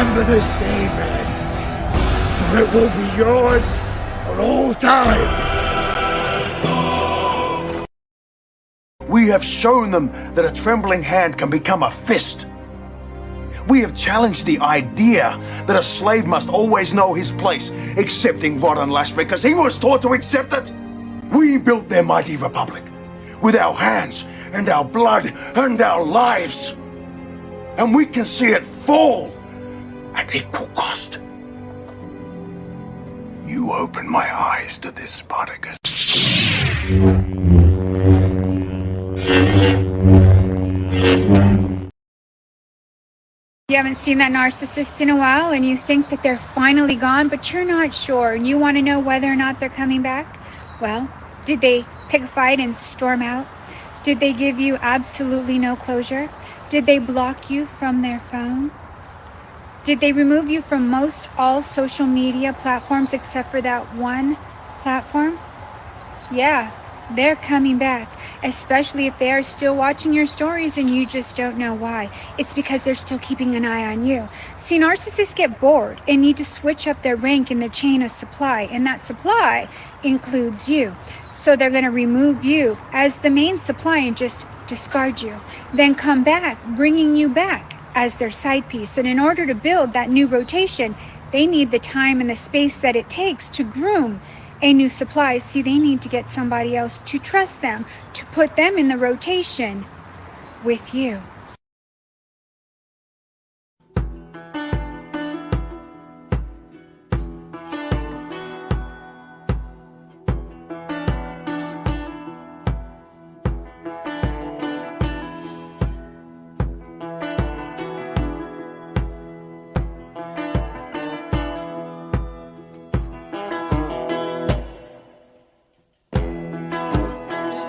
Remember this day, man, for it will be yours for all time. We have shown them that a trembling hand can become a fist. We have challenged the idea that a slave must always know his place, accepting rod and lash because he was taught to accept it. We built their mighty republic with our hands and our blood and our lives. And we can see it fall at equal cost. You opened my eyes to this, Spartacus. You haven't seen that narcissist in a while and you think that they're finally gone, but you're not sure and you want to know whether or not they're coming back? Well, did they pick a fight and storm out? Did they give you absolutely no closure? Did they block you from their phone? Did they remove you from most all social media platforms except for that one platform? Yeah, they're coming back, especially if they are still watching your stories and you just don't know why. It's because they're still keeping an eye on you. See, narcissists get bored and need to switch up their rank in the chain of supply, and that supply includes you. So they're going to remove you as the main supply and just discard you, then come back, bringing you back as their side piece. And in order to build that new rotation, they need the time and the space that it takes to groom a new supply. See, they need to get somebody else to trust them, to put them in the rotation with you.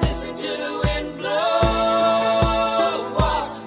Listen to the wind blow, watch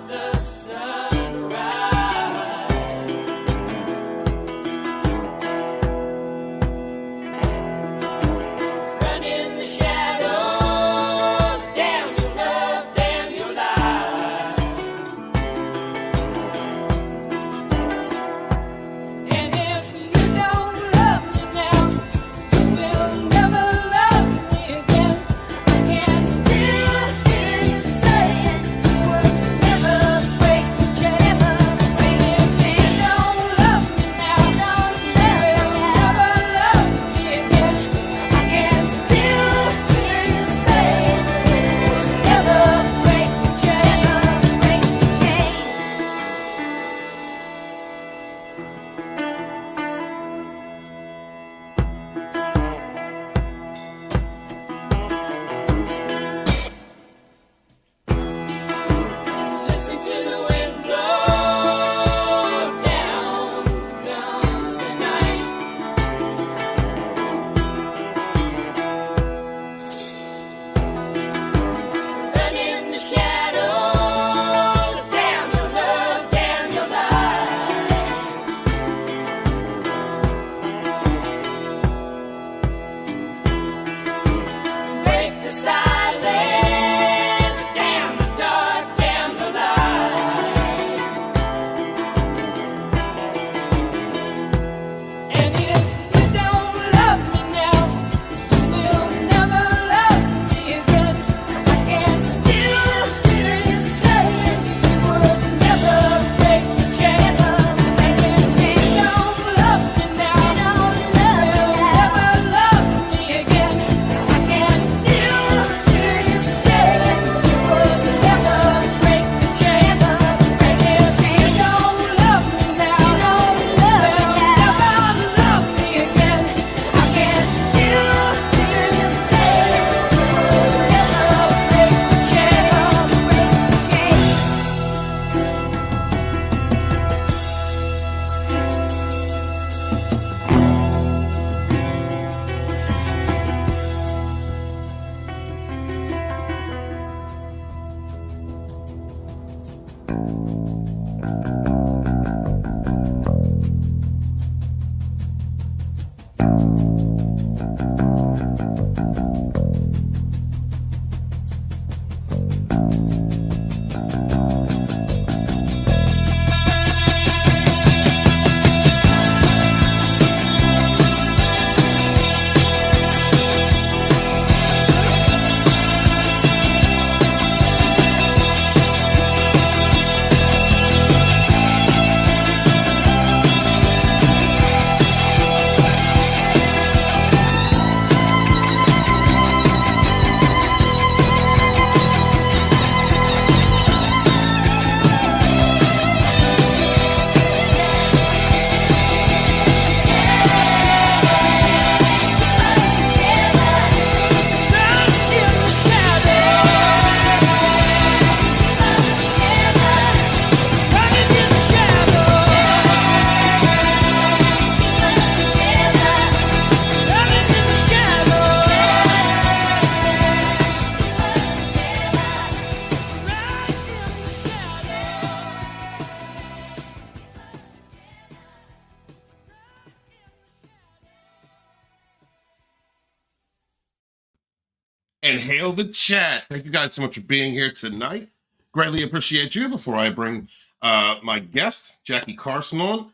and hail the chat. Thank you guys so much for being here tonight. Greatly appreciate you. Before I bring my guest, Jackie Carson, on,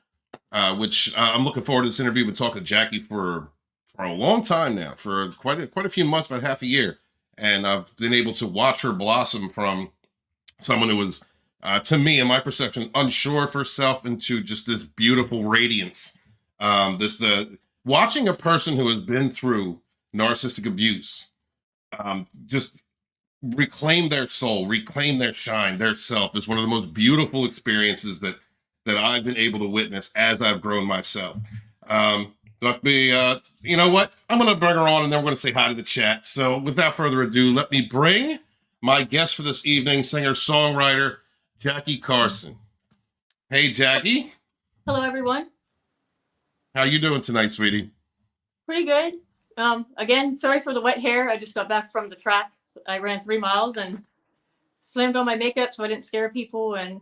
which I'm looking forward to this interview. We've been talking to Jackie for a long time now, for quite a few months, about half a year. And I've been able to watch her blossom from someone who was, to me, in my perception, unsure of herself into just this beautiful radiance. Watching a person who has been through narcissistic abuse just reclaim their soul, reclaim their shine, their self, is one of the most beautiful experiences that I've been able to witness as I've grown myself. You know what? I'm going to bring her on, and then we're going to say hi to the chat. So without further ado, let me bring my guest for this evening, singer-songwriter Jackie Carson. Hey, Jackie. Hello, everyone. How you doing tonight, sweetie? Pretty good. Again, sorry for the wet hair. I just got back from the track. I ran 3 miles and slammed on my makeup so I didn't scare people, and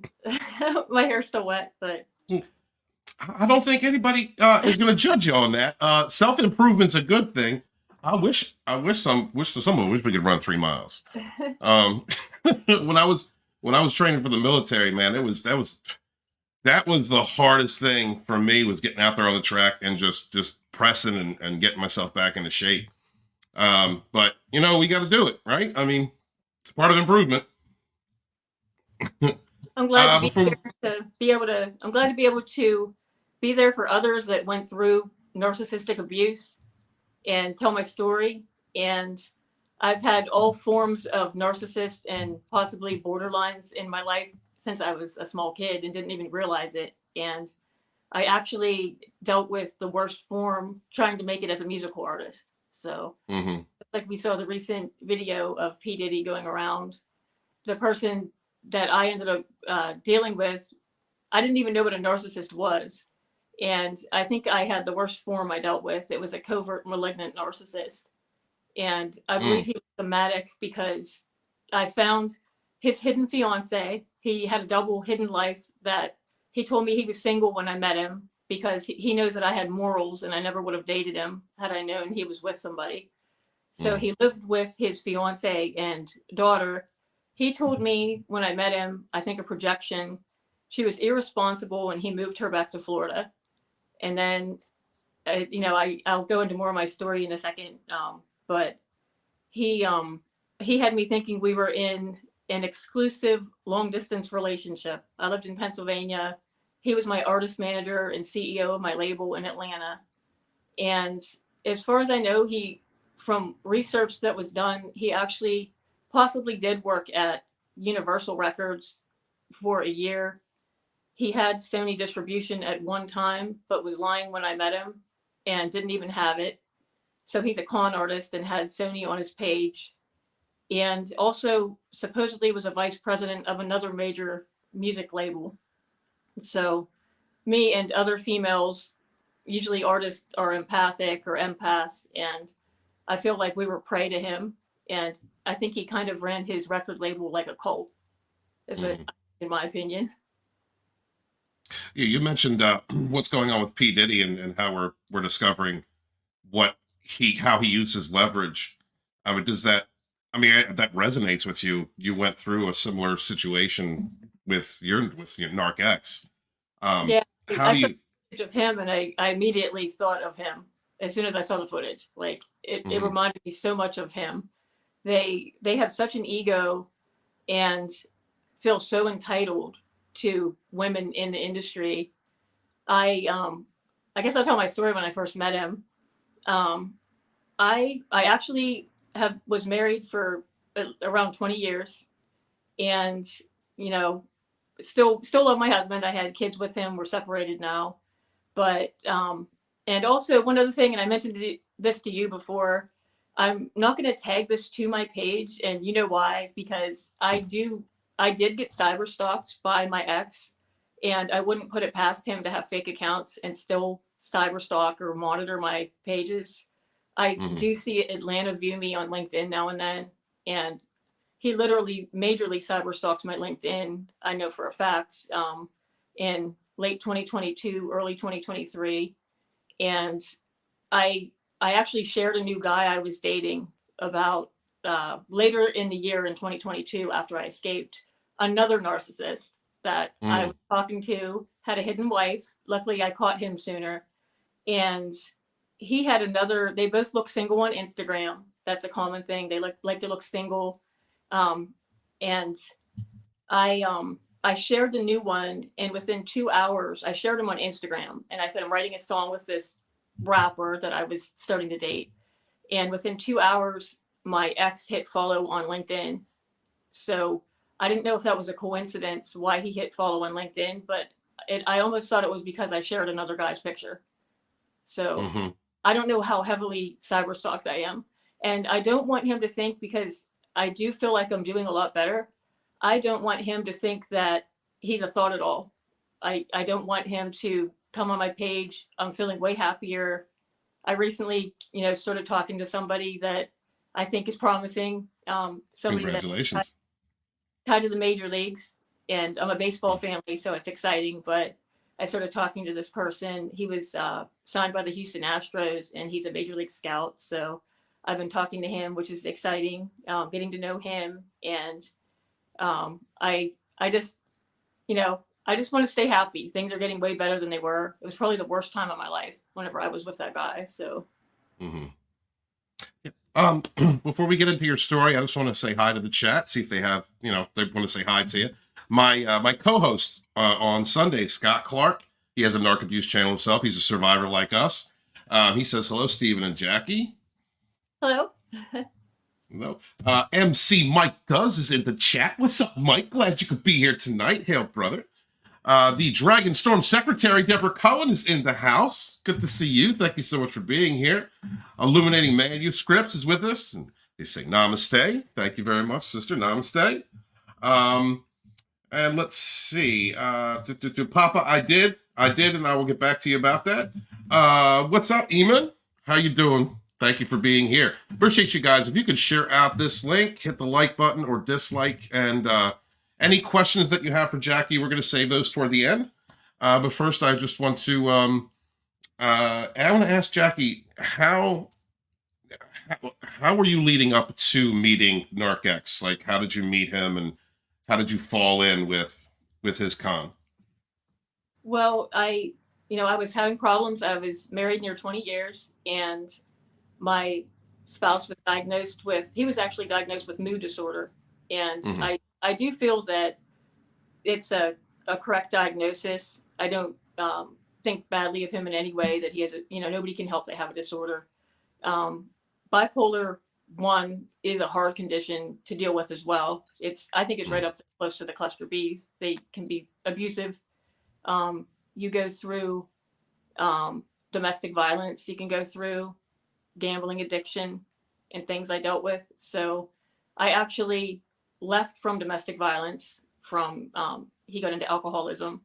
my hair's still wet, but I don't think anybody is going to judge you on that. Self-improvement's a good thing. I wish someone we could run 3 miles. When I was training for the military, man, that was the hardest thing for me, was getting out there on the track and just pressing and getting myself back into shape. But we got to do it, right? I mean, it's part of improvement. I'm glad to be able to be there for others that went through narcissistic abuse and tell my story. And I've had all forms of narcissist and possibly borderlines in my life since I was a small kid and didn't even realize it. And I actually dealt with the worst form trying to make it as a musical artist. So like we saw the recent video of P. Diddy going around, the person that I ended up dealing with, I didn't even know what a narcissist was. And I think I had the worst form I dealt with. It was a covert malignant narcissist. And I believe he was somatic because I found his hidden fiance. He had a double hidden life that he told me he was single when I met him because he knows that I had morals and I never would have dated him had I known he was with somebody. So he lived with his fiance and daughter. He told me when I met him, I think a projection, she was irresponsible and he moved her back to Florida. And then, I'll go into more of my story in a second. But he had me thinking we were in an exclusive long distance relationship. I lived in Pennsylvania. He was my artist manager and CEO of my label in Atlanta. And as far as I know, from research that was done, he actually possibly did work at Universal Records for a year. He had Sony distribution at one time, but was lying when I met him and didn't even have it. So he's a con artist and had Sony on his page. And also supposedly was a vice president of another major music label. So me and other females, usually artists, are empathic or empaths. And I feel like we were prey to him. And I think he kind of ran his record label like a cult, in my opinion. Yeah, you mentioned what's going on with P. Diddy and how we're discovering how he uses leverage. I mean, that resonates with you? You went through a similar situation with your Narc X. Yeah, I saw footage of him and I immediately thought of him as soon as I saw the footage. Like it reminded me so much of him. They have such an ego and feel so entitled to women in the industry. I guess I'll tell my story. When I first met him, I actually was married for around 20 years and, still love my husband. I had kids with him. We're separated now. But, and also one other thing, and I mentioned this to you before, I'm not going to tag this to my page. And you know why? Because I did get cyber stalked by my ex, and I wouldn't put it past him to have fake accounts and still cyber stalk or monitor my pages. I do see Atlanta View Me on LinkedIn now and then, and he literally majorly cyber stalked my LinkedIn. I know for a fact, in late 2022, early 2023, and I actually shared a new guy I was dating about later in the year in 2022, after I escaped, another narcissist that I was talking to had a hidden wife. Luckily, I caught him sooner. And he had another, they both look single on Instagram. That's a common thing. They like to look single. And I shared the new one, and within 2 hours, I shared him on Instagram. And I said, I'm writing a song with this rapper that I was starting to date. And within 2 hours, my ex hit follow on LinkedIn. So I didn't know if that was a coincidence why he hit follow on LinkedIn, but I almost thought it was because I shared another guy's picture. So I don't know how heavily cyber stalked I am. And I don't want him to think, because I do feel like I'm doing a lot better, I don't want him to think that he's a thought at all. I don't want him to come on my page. I'm feeling way happier. I recently, started talking to somebody that I think is promising. Somebody Congratulations. tied to the major leagues, and I'm a baseball family, so it's exciting. But I started talking to this person. He was signed by the Houston Astros, and he's a major league scout. So I've been talking to him, which is exciting, getting to know him. And I just, I just want to stay happy. Things are getting way better than they were. It was probably the worst time of my life whenever I was with that guy. So. Before we get into your story, I just want to say hi to the chat, see if they have, they want to say hi to you. My co-host on Sunday, Scott Clark, he has a narc abuse channel himself. He's a survivor like us. He says, hello, Stephen and Jackie. Hello. No. MC Mike Does is in the chat. What's up, Mike? Glad you could be here tonight. Hail, brother. The Dragon Storm Secretary, Deborah Cohen, is in the house. Good to see you. Thank you so much for being here. Illuminating Manuscripts is with us. And they say namaste. Thank you very much, sister. Namaste. And let's see. Papa, I did, and I will get back to you about that. What's up, Eamon? How you doing? Thank you for being here. Appreciate you guys. If you could share out this link, hit the like button or dislike, and any questions that you have for Jackie, we're going to save those toward the end. But first, I just want to ask Jackie, how were you leading up to meeting NarcX? Like, how did you meet him, and how did you fall in with his con? Well, I was having problems. I was married near 20 years, and my spouse was actually diagnosed with mood disorder. And I do feel that it's a correct diagnosis. I don't think badly of him in any way, that he has nobody can help they have a disorder. Bipolar 1 is a hard condition to deal with as well. I think it's right up close to the cluster Bs. They can be abusive. You go through domestic violence. You can go through gambling addiction and things I dealt with. So I actually left from domestic violence he got into alcoholism,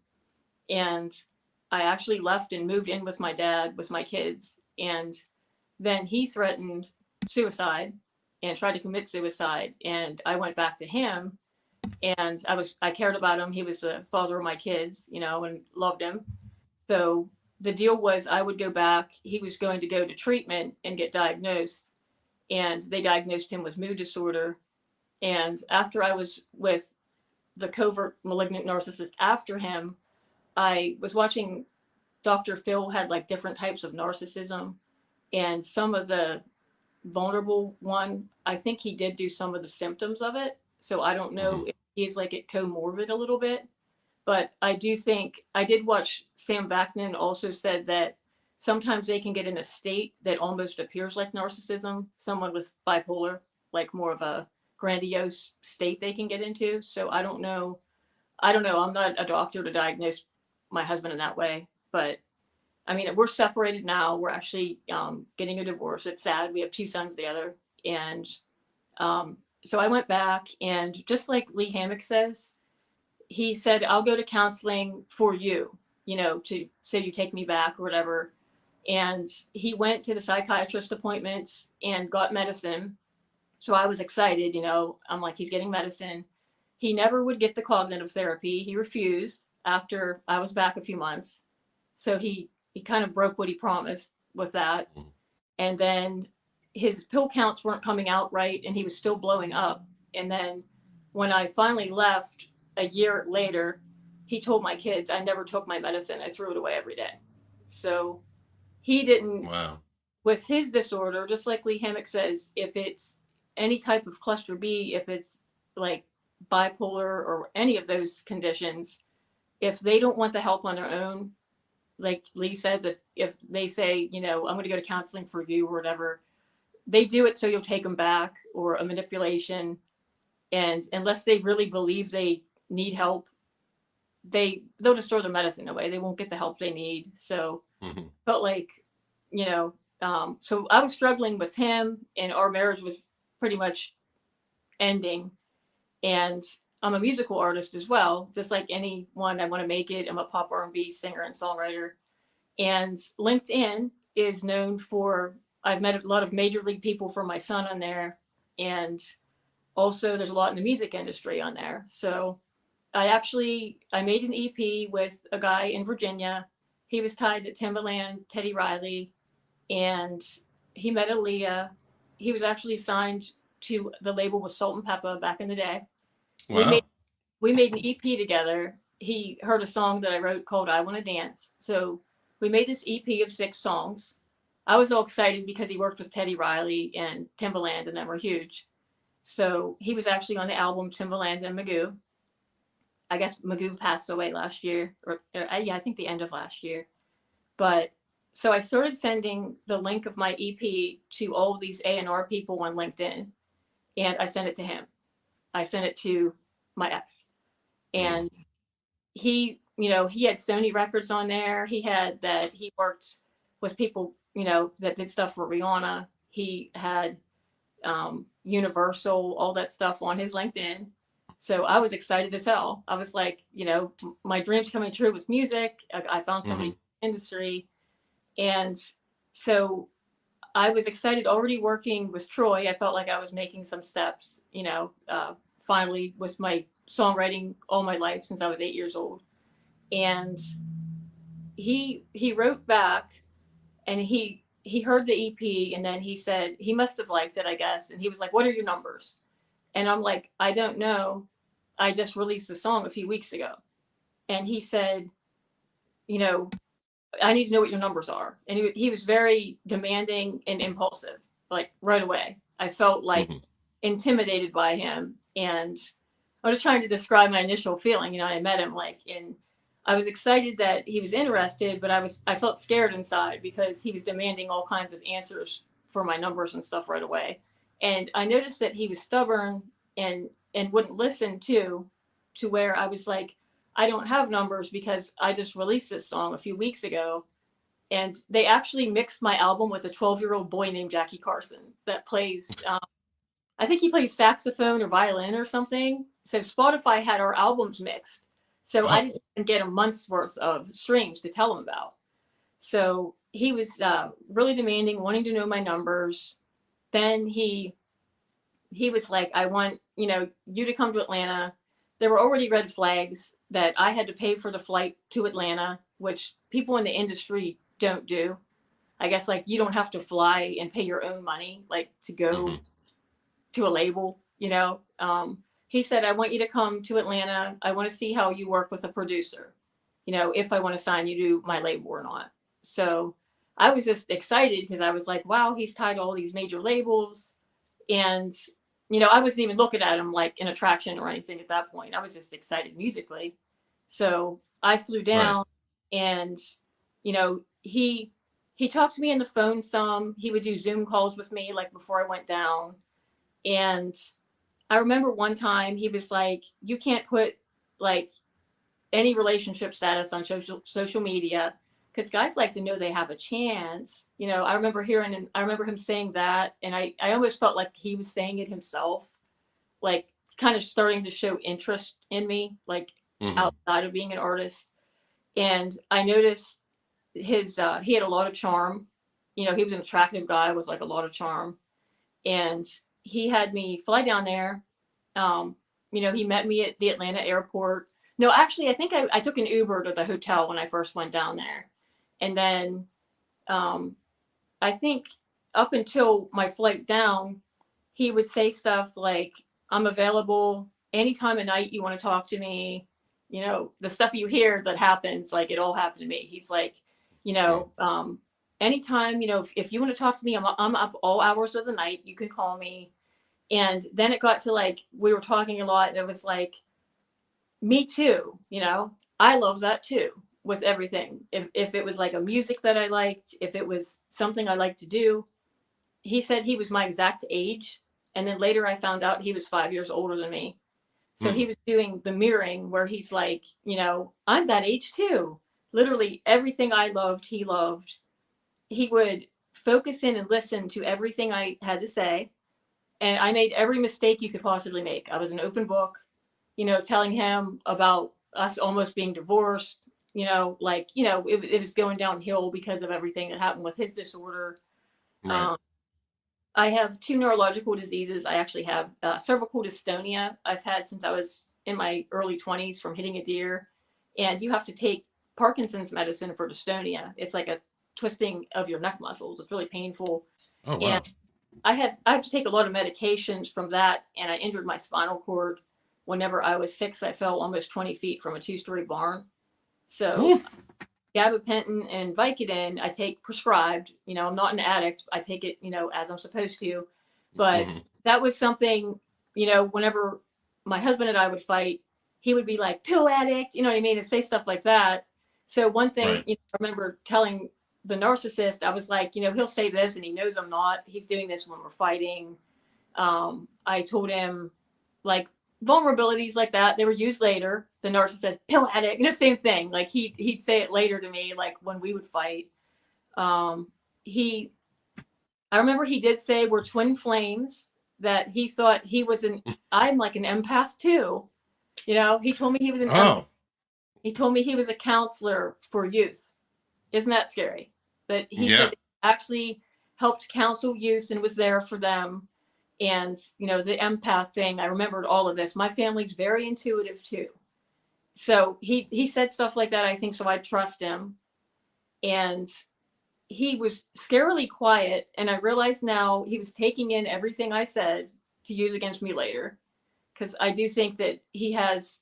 and I actually left and moved in with my dad with my kids. And then he threatened suicide and tried to commit suicide. And I went back to him, and I cared about him. He was the father of my kids, and loved him. So the deal was I would go back. He was going to go to treatment and get diagnosed, and they diagnosed him with mood disorder. And after I was with the covert malignant narcissist after him, I was watching Dr. Phil had like different types of narcissism, and some of the vulnerable one, I think he did do some of the symptoms of it. So I don't know if he's like it comorbid a little bit, but I do think I did watch Sam Vaknin also said that sometimes they can get in a state that almost appears like narcissism. Someone with bipolar, like more of a grandiose state they can get into. So I don't know. I'm not a doctor to diagnose my husband in that way, but I mean, we're separated now. We're actually getting a divorce. It's sad. We have 2 sons together. And so I went back, and just like Lee Hammock says, he said, I'll go to counseling for you, to say you take me back or whatever. And he went to the psychiatrist appointments and got medicine. So I was excited, I'm like, he's getting medicine. He never would get the cognitive therapy. He refused after I was back a few months. So he kind of broke what he promised with that. And then his pill counts weren't coming out right, and he was still blowing up. And then when I finally left a year later, he told my kids, I never took my medicine. I threw it away every day. So he didn't, Wow. with his disorder, just like Lee Hammock says, if it's any type of cluster B, if it's like bipolar or any of those conditions, if they don't want the help on their own, like Lee says, if they say, you know, I'm going to go to counseling for you or whatever, they do it so you'll take them back, or a manipulation. And unless they really believe they need help, they'll just throw their medicine away. They won't get the help they need. So, but like, you know, so I was struggling with him, and our marriage was pretty much ending. And I'm a musical artist as well, just like anyone. I want to make it. I'm a pop R&B singer and songwriter. And LinkedIn is known for, I've met a lot of major league people for my son on there. And also there's a lot in the music industry on there. So I made an EP with a guy in Virginia. He was tied to Timbaland, Teddy Riley, and he met Aaliyah. He was actually signed to the label with Salt and Pepper back in the day. Wow. We made an EP together. He heard a song that I wrote called I Want to Dance. So we made this EP of 6 songs. I was all excited because he worked with Teddy Riley and Timbaland, and them were huge. So he was actually on the album Timbaland and Magoo. I guess Magoo passed away last year, or I think the end of last year. But so I started sending the link of my EP to all of these A&R people on LinkedIn, and I sent it to him. I sent it to my ex, and he, you know, he had Sony Records on there. He worked with people, you know, that did stuff for Rihanna. He had Universal, all that stuff on his LinkedIn. So I was excited as hell. I was like, you know, my dreams coming true with music. I found somebody in the industry. And so I was excited, already working with Troy. I felt like I was making some steps, you know, finally with my songwriting all my life since I was 8 years old. And he wrote back, and he heard the EP, and then he said he must have liked it, I guess. And he was like, what are your numbers? And I'm like, I don't know. I just released the song a few weeks ago. And he said, you know, I need to know what your numbers are. And he was very demanding and impulsive, like right away. I felt like intimidated by him. And I was trying to describe my initial feeling, you know, I met him, like, and I was excited that he was interested, but I felt scared inside because he was demanding all kinds of answers for my numbers and stuff right away. And I noticed that he was stubborn and wouldn't listen to where I was like, I don't have numbers because I just released this song a few weeks ago. And they actually mixed my album with a 12-year-old boy named Jackie Carson that plays, I think he plays saxophone or violin or something. So Spotify had our albums mixed. So I didn't even get a month's worth of streams to tell him about. So he was really demanding, wanting to know my numbers. Then he was like, I want, you know, you to come to Atlanta. There were already red flags that I had to pay for the flight to Atlanta, which people in the industry don't do. I guess, like, you don't have to fly and pay your own money, like, to go to a label, you know. He said, I want you to come to Atlanta. I want to see how you work with a producer, you know, if I want to sign you to my label or not. So I was just excited because I was like, wow, he's tied to all these major labels. And, you know, I wasn't even looking at him like an attraction or anything at that point. I was just excited musically. So I flew down and, you know, he talked to me on the phone some. He would do Zoom calls with me, like, before I went down. And I remember one time he was like, you can't put, like, any relationship status on social media because guys like to know they have a chance. You know, I remember him saying that, and I almost felt like he was saying it himself, like, kind of starting to show interest in me, like, outside of being an artist. And I noticed he had a lot of charm. You know, he was an attractive guy with, like, a lot of charm. And he had me fly down there. You know, he met me at the Atlanta airport. No, actually, I think I took an Uber to the hotel when I first went down there. And then I think up until my flight down, he would say stuff like, I'm available anytime at night you want to talk to me. You know, the stuff you hear that happens, like it all happened to me. He's like, you know, anytime, you know, if you want to talk to me, I'm up all hours of the night. You can call me. And then it got to like, we were talking a lot and it was like, me too, you know, I love that too with everything. If it was like a music that I liked, if it was something I liked to do, he said he was my exact age. And then later I found out he was 5 years older than me. So he was doing the mirroring where he's like, you know, I'm that age too. Literally everything I loved, he loved. He would focus in and listen to everything I had to say. And I made every mistake you could possibly make. I was an open book, you know, telling him about us almost being divorced, you know, like, you know, it was going downhill because of everything that happened with his disorder. Right. I have 2 neurological diseases. I actually have cervical dystonia. I've had since I was in my early 20s from hitting a deer. And you have to take Parkinson's medicine for dystonia. It's like a twisting of your neck muscles. It's really painful. Oh, wow. And I have to take a lot of medications from that. And I injured my spinal cord. Whenever I was 6, I fell almost 20 feet from a 2-story barn. So Oof. gabapentin and Vicodin, I take prescribed. You know, I'm not an addict. I take it, you know, as I'm supposed to. But that was something, you know, whenever my husband and I would fight, he would be like, pill addict, you know what I mean? And say stuff like that. So one thing, Right. you know, I remember telling the narcissist, I was like, you know, he'll say this and he knows I'm not. He's doing this when we're fighting. I told him, like, vulnerabilities like that, they were used later. The narcissist, pill addict, you know, same thing. Like he'd say it later to me, like when we would fight. I remember he did say we're twin flames, that he thought he was I'm like an empath too. You know, he told me he was an empath. He told me he was a counselor for youth. Isn't that scary? But he said he actually helped counsel youth and was there for them. And, you know, the empath thing, I remembered all of this. My family's very intuitive too. So he said stuff like that, I think, so I trust him. And he was scarily quiet. And I realize now he was taking in everything I said to use against me later. Because I do think that he has,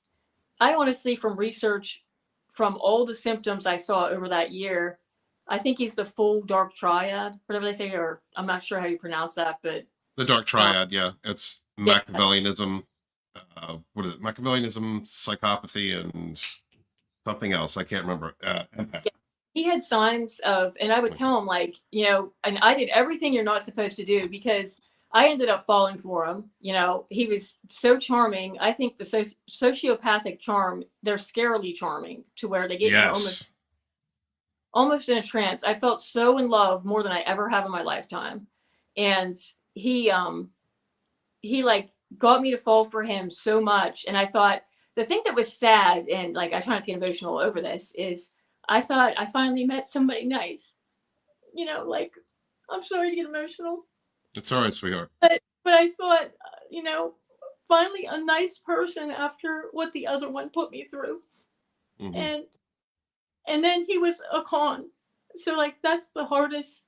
I honestly, from research, from all the symptoms I saw over that year, I think he's the full dark triad, whatever they say, or I'm not sure how you pronounce that, but The dark triad, it's Machiavellianism. What is it? Machiavellianism, psychopathy, and something else. I can't remember. Empath. Yeah. He had signs of, and I would tell him, like, you know, and I did everything you're not supposed to do because I ended up falling for him. You know, he was so charming. I think the sociopathic charm, they're scarily charming to where they get you almost in a trance. I felt so in love more than I ever have in my lifetime. And he like got me to fall for him so much. And I thought the thing that was sad, and like I try not to get emotional over this, is I thought I finally met somebody nice. You know, like, I'm sorry to get emotional. It's all right, sweetheart. But I thought, you know, finally a nice person after what the other one put me through. And then he was a con. So like that's the hardest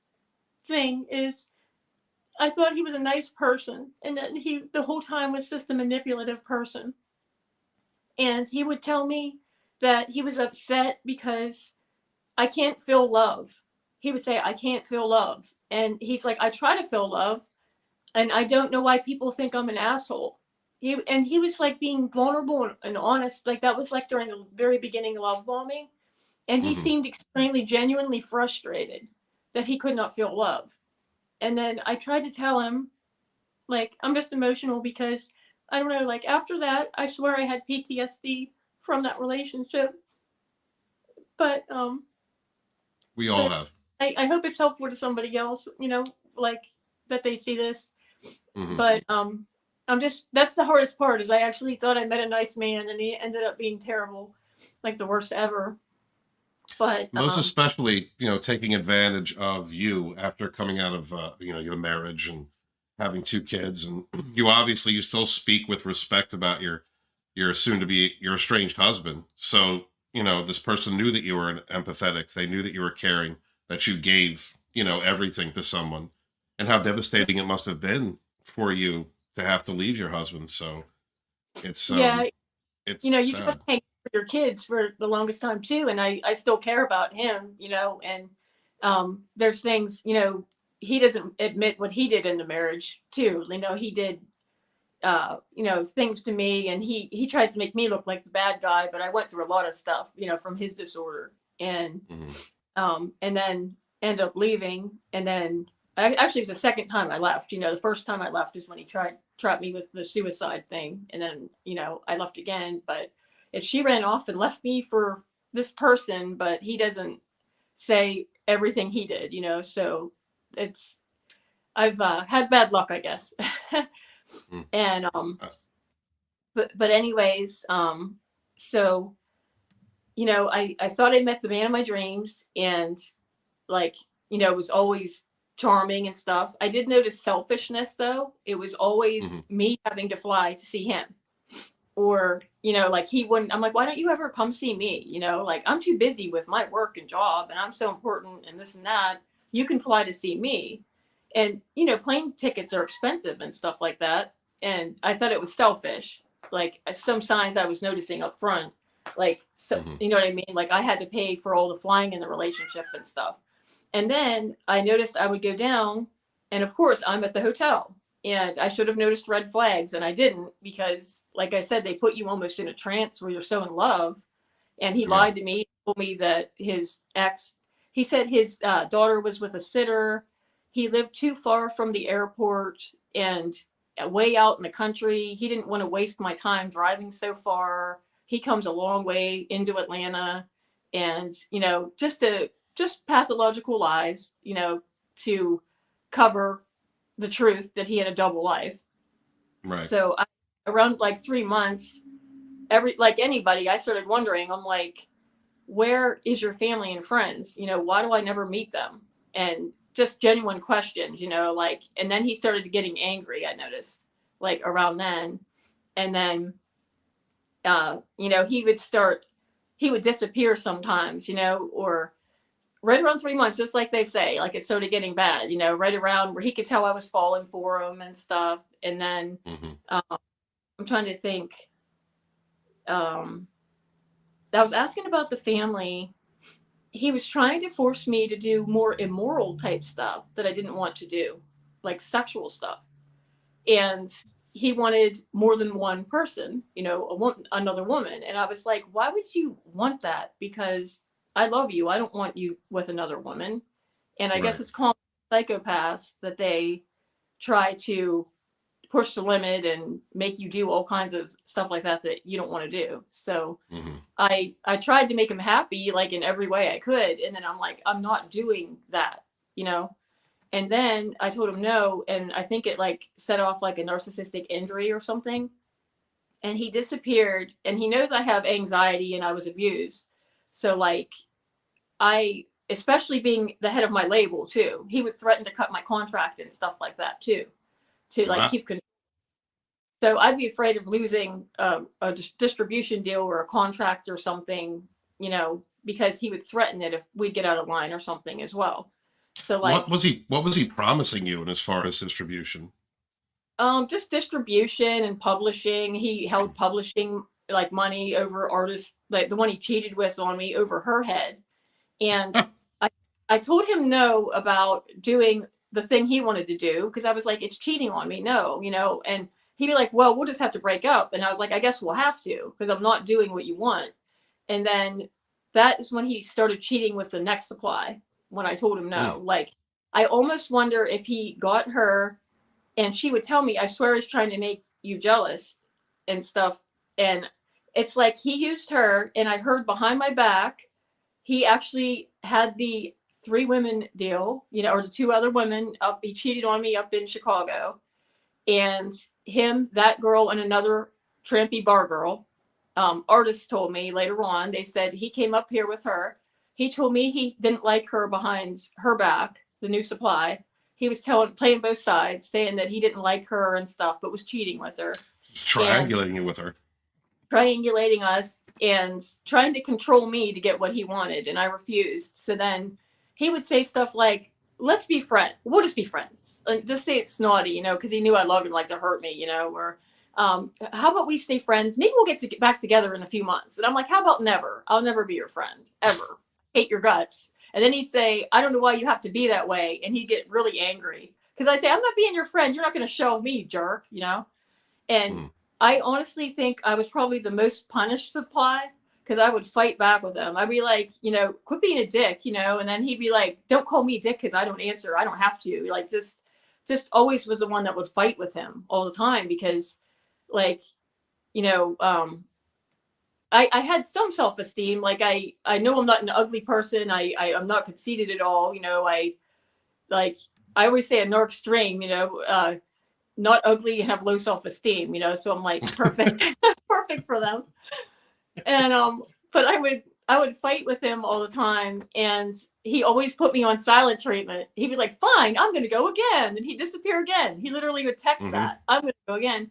thing, is I thought he was a nice person, and then he the whole time was just a manipulative person. And he would tell me that he was upset because I can't feel love. He would say, I can't feel love. And he's like, I try to feel love, and I don't know why people think I'm an asshole. He was like being vulnerable and honest. Like that was like during the very beginning of love bombing. And he seemed extremely genuinely frustrated that he could not feel love. And then I tried to tell him, like, I'm just emotional because, I don't know, like after that, I swear I had PTSD from that relationship. But we all have. I hope it's helpful to somebody else, you know, like that they see this. But that's the hardest part, is I actually thought I met a nice man and he ended up being terrible, like the worst ever. But most especially, you know, taking advantage of you after coming out of you know, your marriage and having 2 kids, and you still speak with respect about your soon to be your estranged husband. So, you know, this person knew that you were empathetic. They knew that you were caring, that you gave, you know, everything to someone. and how devastating it must have been for you to have to leave your husband. So it's Yeah, it's you try sad. to hang with your kids for the longest time too, and I still care about him, and there's things, he doesn't admit what he did in the marriage too. He did things to me, and he tries to make me look like the bad guy, but I went through a lot of stuff, from his disorder, and and then end up leaving. And then actually it was the second time I left. The first time I left is when he trapped me with the suicide thing, and then I left again. But she ran off and left me for this person, but he doesn't say everything he did, so I've had bad luck, I guess. And but anyways, so I thought I met the man of my dreams, and it was always charming and stuff. I did notice selfishness though. It was always me having to fly to see him, or he wouldn't. I'm like, why don't you ever come see me? I'm too busy with my work and job, and I'm so important and this and that. You can fly to see me. And plane tickets are expensive and stuff like that, and I thought it was selfish. Some signs I was noticing up front, you know what I mean, I had to pay for all the flying in the relationship and stuff. And then I noticed I would go down, and of course I'm at the hotel, and I should have noticed red flags, and I didn't, because like I said, they put you almost in a trance where you're so in love. And he lied to me, told me that his ex, he said his daughter was with a sitter. He lived too far from the airport and way out in the country. He didn't want to waste my time driving so far. He comes a long way into Atlanta, and just pathological lies, to cover the truth that he had a double life. Right. So around 3 months, like anybody, I started wondering. I'm like, where is your family and friends? Why do I never meet them? And just genuine questions, and then he started getting angry, I noticed, around then. And then, he would disappear sometimes, or right around 3 months, just like they say, it started getting bad, right around where he could tell I was falling for him and stuff. And then, I'm trying to think, I was asking about the family. He was trying to force me to do more immoral type stuff that I didn't want to do, like sexual stuff. And he wanted more than one person, another woman. And I was like, why would you want that? Because I love you. I don't want you with another woman. And I guess it's called psychopaths, that they try to push the limit and make you do all kinds of stuff like that you don't want to do. So I tried to make him happy, in every way I could. And then I'm like, I'm not doing that, And then I told him no. And I think it set off a narcissistic injury or something. And he disappeared, and he knows I have anxiety and I was abused. So I, especially being the head of my label too, he would threaten to cut my contract and stuff like that too, to keep control. So I'd be afraid of losing a distribution deal or a contract or something, because he would threaten it if we get out of line or something as well. So what was he promising you in as far as distribution? Just distribution and publishing. He held publishing money over artists, the one he cheated with on me, over her head. And I told him no about doing the thing he wanted to do, because I was like, it's cheating on me. No, and he'd be like, well, we'll just have to break up. And I was like, I guess we'll have to, because I'm not doing what you want. And then that is when he started cheating with the next supply, when I told him no. I almost wonder if he got her, and she would tell me, I swear he's trying to make you jealous and stuff. And it's he used her, and I heard behind my back, he actually had the 3 women deal, or the 2 other women up. He cheated on me up in Chicago. And him, that girl, and another trampy bar girl, artists told me later on, they said he came up here with her. He told me he didn't like her behind her back, the new supply. He was playing both sides, saying that he didn't like her and stuff, but was cheating with her. Triangulating you with her. Triangulating us and trying to control me to get what he wanted. And I refused. So then he would say stuff like, let's be friends. We'll just be friends. Just say it's snotty, you know, because he knew I loved him, like to hurt me, you know, or how about we stay friends? Maybe we'll get back together in a few months. And I'm like, how about never? I'll never be your friend, ever. Hate your guts. And then he'd say, I don't know why you have to be that way. And he'd get really angry. Because I say, I'm not being your friend. You're not going to show me, jerk, you know? And I honestly think I was probably the most punished supply, because I would fight back with him. I'd be like, you know, quit being a dick, you know? And then he'd be like, don't call me dick because I don't answer. I don't have to. Like, just always was the one that would fight with him all the time because, like, you know, I had some self-esteem. Like, I know I'm not an ugly person. I'm not conceited at all. You know, I always say a narc stream, you know, not ugly and have low self-esteem, you know? So I'm like, perfect, perfect for them. And, but I would fight with him all the time. And he always put me on silent treatment. He'd be like, fine, I'm going to go again. And he'd disappear again. He literally would text that, I'm going to go again.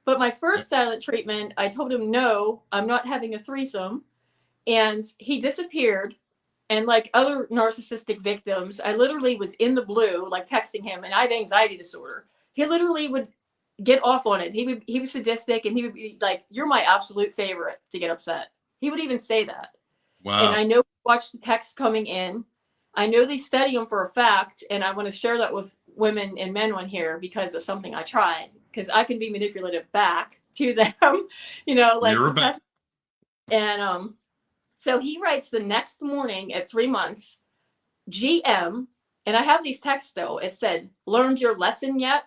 But my first silent treatment, I told him, no, I'm not having a threesome. And he disappeared. And like other narcissistic victims, I literally was in the blue, like texting him, and I have anxiety disorder. He literally would get off on it. He was sadistic, and he would be like, you're my absolute favorite to get upset. He would even say that. Wow. And I know, watch the texts coming in. I know they study them for a fact. And I want to share that with women and men on here because of something I tried, because I can be manipulative back to them, you know, like, and, so he writes the next morning at 3 months, GM, and I have these texts still. It said, learned your lesson yet?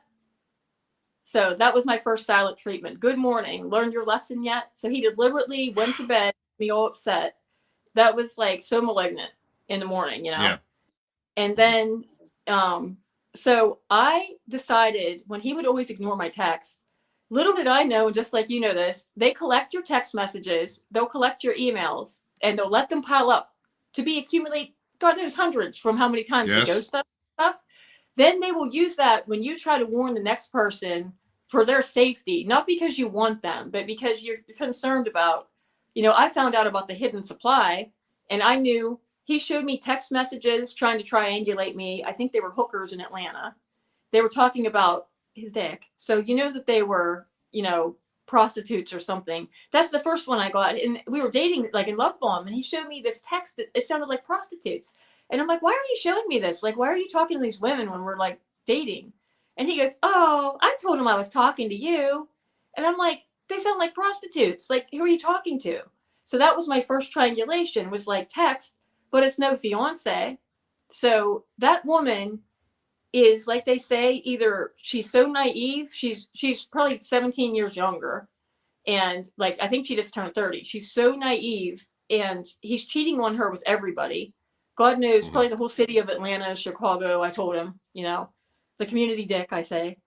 So that was my first silent treatment. Good morning. Learned your lesson yet? So he deliberately went to bed, me all upset. That was like so malignant in the morning, you know? Yeah. And then, so I decided when he would always ignore my texts, little did I know, and just like you know this, they collect your text messages, they'll collect your emails, and they'll let them pile up to be accumulate, God knows, hundreds from how many times you ghost stuff. Then they will use that when you try to warn the next person for their safety, not because you want them, but because you're concerned about, you know, I found out about the hidden supply, and I knew he showed me text messages trying to triangulate me. I think they were hookers in Atlanta. They were talking about his dick. So you know that they were, you know, prostitutes or something. That's the first one I got. And we were dating, like, in Love Bomb, and he showed me this text that it sounded like prostitutes. And I'm like, why are you showing me this? Like, why are you talking to these women when we're like dating? And he goes, oh, I told him I was talking to you. And I'm like, they sound like prostitutes. Like, who are you talking to? So that was my first triangulation, was like text, but it's no fiance. So that woman is, like they say, either she's so naive, she's probably 17 years younger. And like, I think she just turned 30. She's so naive, and he's cheating on her with everybody. God knows, probably the whole city of Atlanta, Chicago, I told him, you know, the community dick, I say.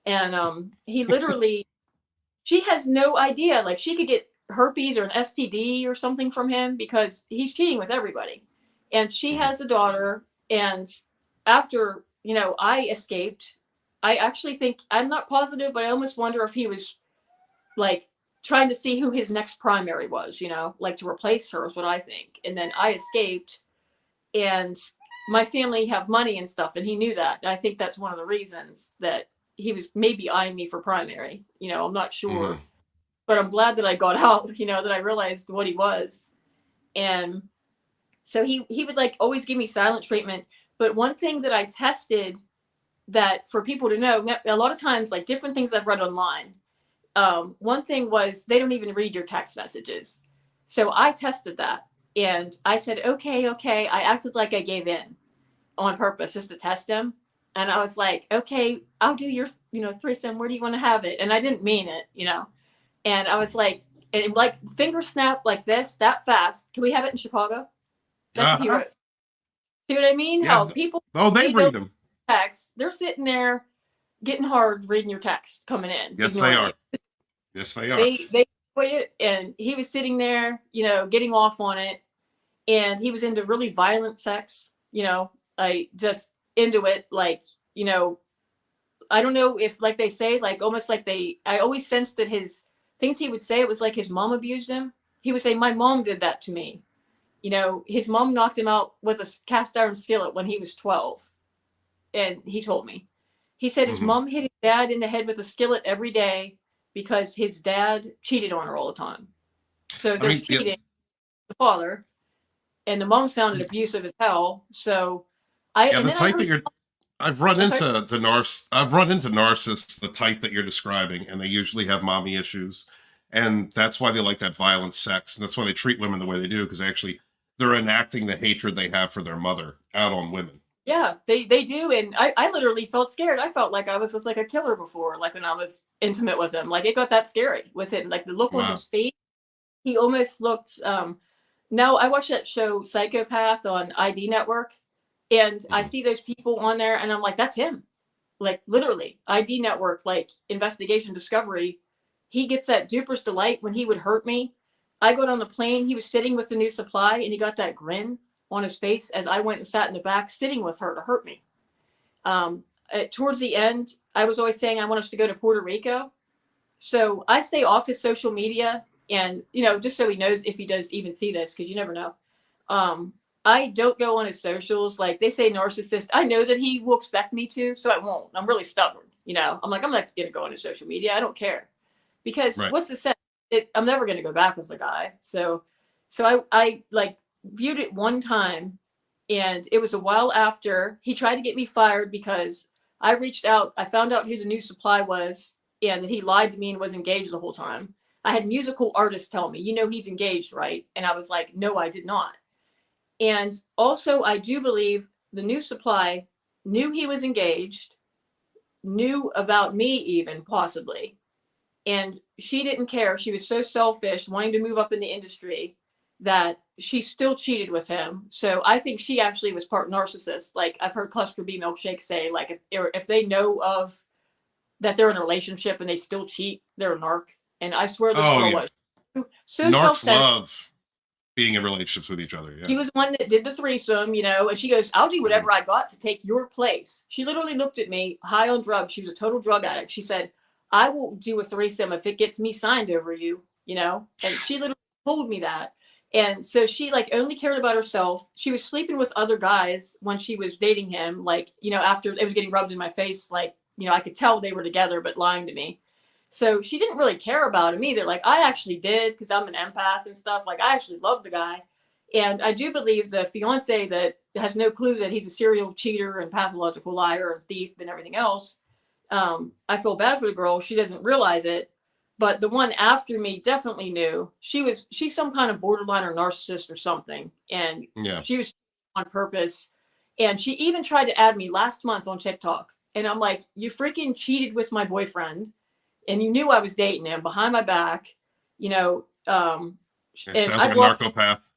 And he literally, she has no idea. Like, she could get herpes or an STD or something from him because he's cheating with everybody. And she has a daughter. And after, you know, I escaped, I actually think, I'm not positive, but I almost wonder if he was like trying to see who his next primary was, you know, like to replace her is what I think. And then I escaped, and my family have money and stuff, and he knew that. And I think that's one of the reasons that he was maybe eyeing me for primary. You know, I'm not sure, but I'm glad that I got out, you know, that I realized what he was. And so he would like always give me silent treatment. But one thing that I tested, that for people to know, a lot of times, like different things I've read online, one thing was they don't even read your text messages. So I tested that. And I said, okay. I acted like I gave in on purpose just to test him. And I was like, okay, I'll do your, you know, threesome. Where do you want to have it? And I didn't mean it, you know. And I was like, and like finger snap like this, that fast. Can we have it in Chicago? That's what he wrote. See what I mean? Yeah. How people, they read them. Text, they're sitting there getting hard reading your text coming in. Yes, they are. Yes, they are. They it, and he was sitting there, you know, getting off on it, and he was into really violent sex, you know, I just into it, like, you know, I don't know if, like they say, like almost like I always sensed that his things he would say, it was like his mom abused him. He would say, my mom did that to me. You know, his mom knocked him out with a cast iron skillet when he was 12. and he told me. He said his Mhm. mom hit his dad in the head with a skillet every day because his dad cheated on her all the time. So I there's mean, cheating, the father, and the mom sounded abusive as hell. So the then I type that heard, you're, I've run oh, into sorry. I've run into narcissists, the type that you're describing, and they usually have mommy issues, and that's why they like that violent sex, and that's why they treat women the way they do, because they're enacting the hatred they have for their mother out on women. Yeah, they do. And I literally felt scared. I felt like I was just like a killer before, like when I was intimate with him. Like it got that scary with him. Like the look on Wow. his face, he almost looked now I watched that show Psychopath on ID Network, and I see those people on there and I'm like, that's him. Like literally, ID Network, like Investigation Discovery. He gets that duper's delight when he would hurt me. I got on the plane, he was sitting with the new supply and he got that grin on his face as I went and sat in the back sitting with her to hurt me. Towards the end, I was always saying I want us to go to Puerto Rico. So I stay off his social media and, just so he knows if he does even see this, because you never know. I don't go on his socials. Like they say narcissist. I know that he will expect me to, so I won't. I'm really stubborn. I'm like, I'm not going to go on his social media. I don't care. Because Right. what's the sense? I'm never going to go back with the guy. So I like viewed it one time, and it was a while after he tried to get me fired because I reached out. I found out who the new supply was, and that he lied to me and was engaged the whole time. I had musical artists tell me, he's engaged, right? And I was like, no, I did not. And also, I do believe the new supply knew he was engaged, knew about me even possibly. And she didn't care. She was so selfish, wanting to move up in the industry, that she still cheated with him. So I think she actually was part narcissist. Like I've heard Cluster B Milkshake say, like if they know of that they're in a relationship and they still cheat, they're a narc. And I swear this girl was so Narcs self-centered. love being in relationships with each other. Yeah. She was one that did the threesome, and she goes, I'll do whatever I got to take your place. She literally looked at me high on drugs. She was a total drug addict. She said, I will do a threesome if it gets me signed over you, and she literally told me that. And so she only cared about herself. She was sleeping with other guys when she was dating him. After it was getting rubbed in my face, I could tell they were together, but lying to me. So she didn't really care about him either. Like I actually did, because I'm an empath and stuff. Like I actually love the guy. And I do believe the fiance that has no clue that he's a serial cheater and pathological liar and thief and everything else. I feel bad for the girl. She doesn't realize it. But the one after me definitely knew. She's some kind of borderline or narcissist or something. And she was on purpose. And she even tried to add me last month on TikTok. And I'm like, you freaking cheated with my boyfriend. And you knew I was dating him behind my back, It sounds like a narcopath.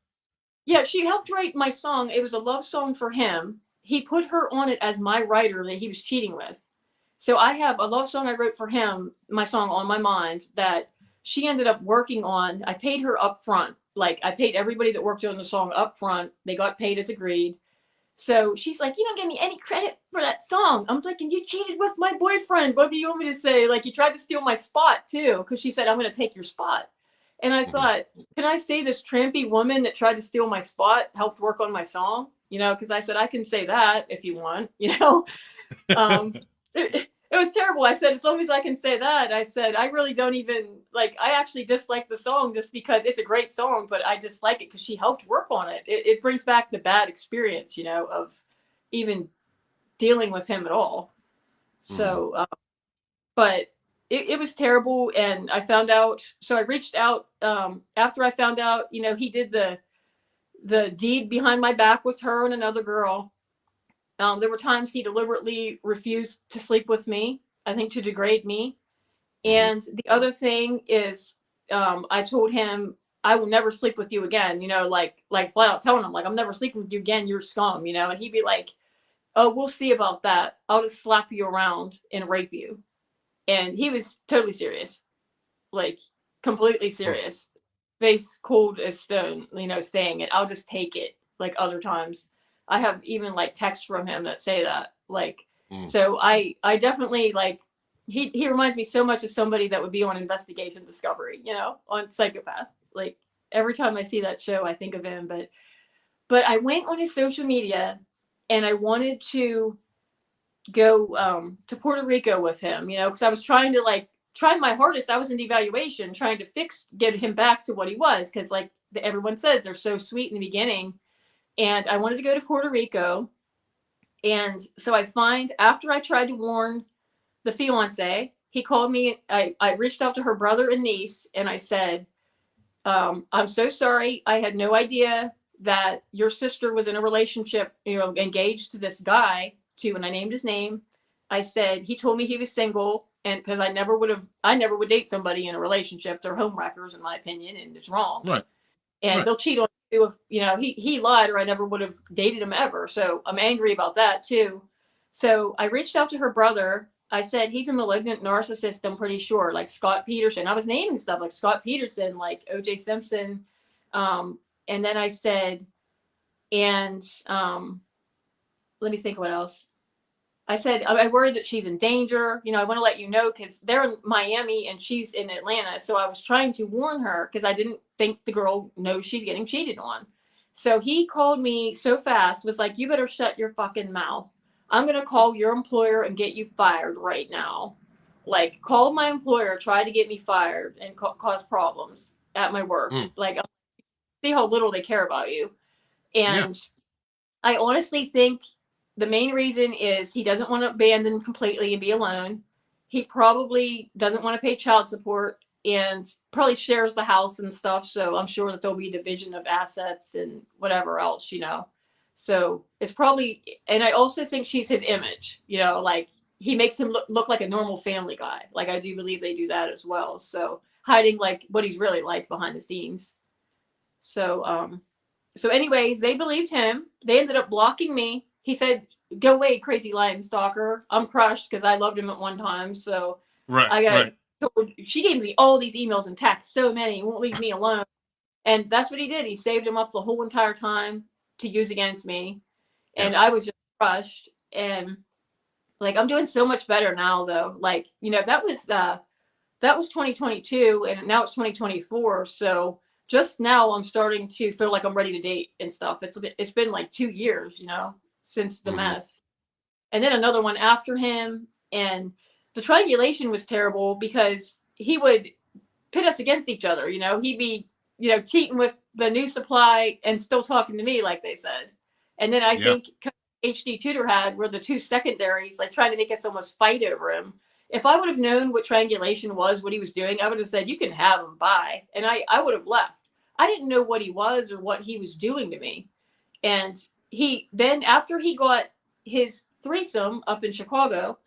Yeah, she helped write my song. It was a love song for him. He put her on it as my writer that he was cheating with. So I have a love song I wrote for him, my song On My Mind, that she ended up working on. I paid her up front. Like I paid everybody that worked on the song up front. They got paid as agreed. So she's like, you don't give me any credit for that song. I'm thinking, you cheated with my boyfriend. What do you want me to say? Like, you tried to steal my spot, too, because she said, I'm going to take your spot. And I thought, can I say this trampy woman that tried to steal my spot helped work on my song? Because I said, I can say that if you want, It was terrible. I said, as long as I can say that, I said, I really don't even, I actually dislike the song just because it's a great song, but I dislike it because she helped work on it. It brings back the bad experience, of even dealing with him at all. So, but it was terrible. And I found out, so I reached out after I found out, he did the deed behind my back with her and another girl. There were times he deliberately refused to sleep with me, I think to degrade me. And the other thing is, I told him, I will never sleep with you again, like flat out telling him, like, I'm never sleeping with you again, you're scum, and he'd be like, oh, we'll see about that. I'll just slap you around and rape you. And he was totally serious, like completely serious, face cold as stone, saying it. I'll just take it, like other times. I have even texts from him that say that, so I definitely he reminds me so much of somebody that would be on Investigation Discovery, on Psychopath. Like every time I see that show, I think of him, but I went on his social media and I wanted to go to Puerto Rico with him, you know, because I was trying to try my hardest. I was in evaluation trying to get him back to what he was, because like everyone says, they're so sweet in the beginning. And I wanted to go to Puerto Rico. And so after I tried to warn the fiance, he called me. I reached out to her brother and niece, and I said, I'm so sorry. I had no idea that your sister was in a relationship, you know, engaged to this guy too. And I named his name. I said, he told me he was single, and because I never would date somebody in a relationship. They're homewreckers, in my opinion, and it's wrong. Right. And Right. they'll cheat on you if, you know, he lied, or I never would have dated him ever. So I'm angry about that too. So I reached out to her brother. I said, he's a malignant narcissist, I'm pretty sure, like Scott Peterson. I was naming stuff like Scott Peterson, like O.J. Simpson. And then I said, and let me think what else. I said, I worry that she's in danger. You know, I want to let you know, because they're in Miami and she's in Atlanta. So I was trying to warn her, because I didn't think the girl knows she's getting cheated on. So he called me so fast, was like, you better shut your fucking mouth. I'm going to call your employer and get you fired right now. Like, call my employer, try to get me fired and cause problems at my work. Like, see how little they care about you. And I honestly think the main reason is he doesn't want to abandon completely and be alone. He probably doesn't want to pay child support, and probably shares the house and stuff. So I'm sure that there'll be division of assets and whatever else, you know. So it's probably, and I also think she's his image, you know, like he makes him look like a normal family guy. Like I do believe they do that as well. So hiding like what he's really like behind the scenes. So, so anyways, they believed him. They ended up blocking me. He said, go away, crazy lying stalker. I'm crushed, because I loved him at one time. So I got told, she gave me all these emails and texts, so many, won't leave me alone. And that's what he did. He saved him up the whole entire time to use against me. And I was just crushed. And like, I'm doing so much better now though. Like, you know, that was 2022 and now it's 2024. So just now I'm starting to feel like I'm ready to date and stuff. It's been like 2 years, you know, since the mess. And then another one after him. And the triangulation was terrible, because he would pit us against each other. You know, he'd be, you know, cheating with the new supply and still talking to me, like they said. And then I think HD Tutor had were the two secondaries, like trying to make us almost fight over him. If I would have known what triangulation was, what he was doing, I would have said, you can have him, bye. And I would have left. I didn't know what he was or what he was doing to me. And then after he got his threesome up in Chicago,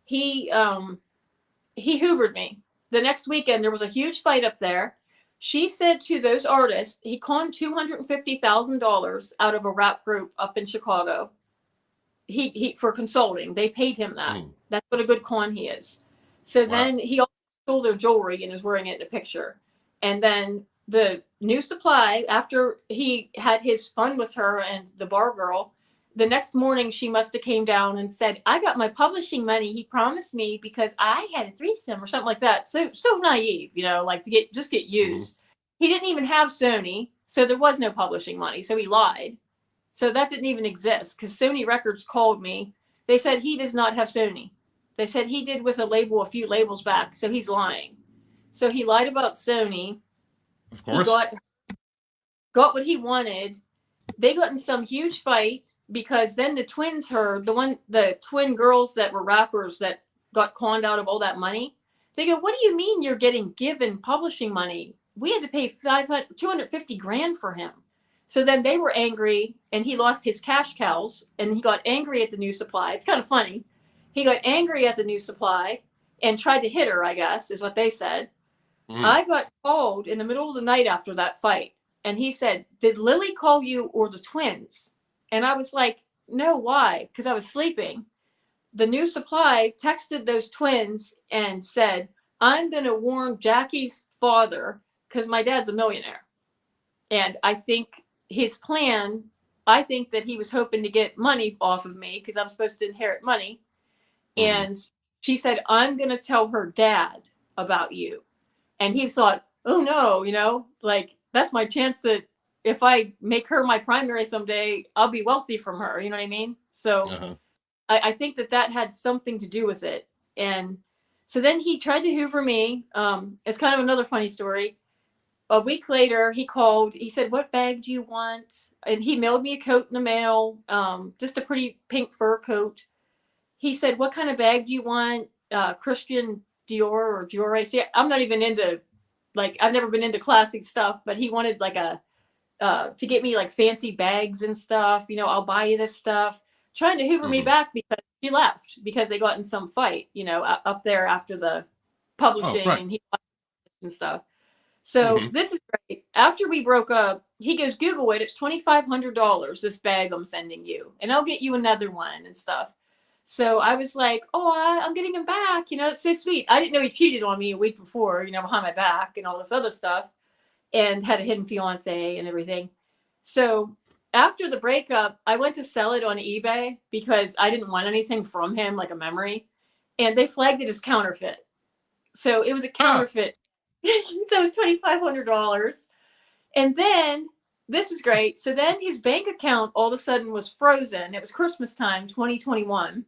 he hoovered me. The next weekend, there was a huge fight up there. She said to those artists, he conned $250,000 out of a rap group up in Chicago. He for consulting. They paid him that. That's what a good con he is. So then he also stole their jewelry and is wearing it in a picture. And then the new supply, after he had his fun with her and the bar girl, the next morning she must have came down and said, I got my publishing money he promised me because I had a threesome or something like that. So naive, you know, like to get used. He didn't even have Sony, so there was no publishing money. So he lied. So that didn't even exist, because Sony Records called me. They said he does not have Sony. They said he did with a few labels back. So he's lying. So he lied about Sony. Of course. He got what he wanted. They got in some huge fight, because then the twins heard, the twin girls that were rappers that got conned out of all that money. They go, what do you mean you're getting given publishing money? We had to pay $250,000 for him. So then they were angry, and he lost his cash cows, and he got angry at the new supply. It's kind of funny. He got angry at the new supply and tried to hit her, I guess, is what they said. I got called in the middle of the night after that fight. And he said, did Lily call you or the twins? And I was like, no, why? Because I was sleeping. The new supply texted those twins and said, I'm going to warn Jackie's father, because my dad's a millionaire. And I think his plan, I think that he was hoping to get money off of me, because I'm supposed to inherit money. And she said, I'm going to tell her dad about you. And he thought, oh no, you know, like that's my chance that if I make her my primary someday, I'll be wealthy from her. You know what I mean? So I think that had something to do with it. And so then he tried to hoover me. It's kind of another funny story. A week later, he called. He said, "What bag do you want?" And he mailed me a coat in the mail, just a pretty pink fur coat. He said, "What kind of bag do you want? Christian Dior or Dior?" See, I'm not even into, like, I've never been into classic stuff, but he wanted like to get me like fancy bags and stuff. I'll buy you this stuff. Trying to hoover me back because she left because they got in some fight, up there after the publishing and he and stuff. So this is great. After we broke up, he goes, "Google it. It's $2,500, this bag I'm sending you, and I'll get you another one and stuff." So I was like, "Oh, I'm getting him back. It's so sweet." I didn't know he cheated on me a week before, behind my back and all this other stuff, and had a hidden fiance and everything. So after the breakup, I went to sell it on eBay because I didn't want anything from him, like a memory, and they flagged it as counterfeit. So it was a counterfeit. So it was $2,500. And then, this is great. So then his bank account all of a sudden was frozen. It was Christmas time, 2021.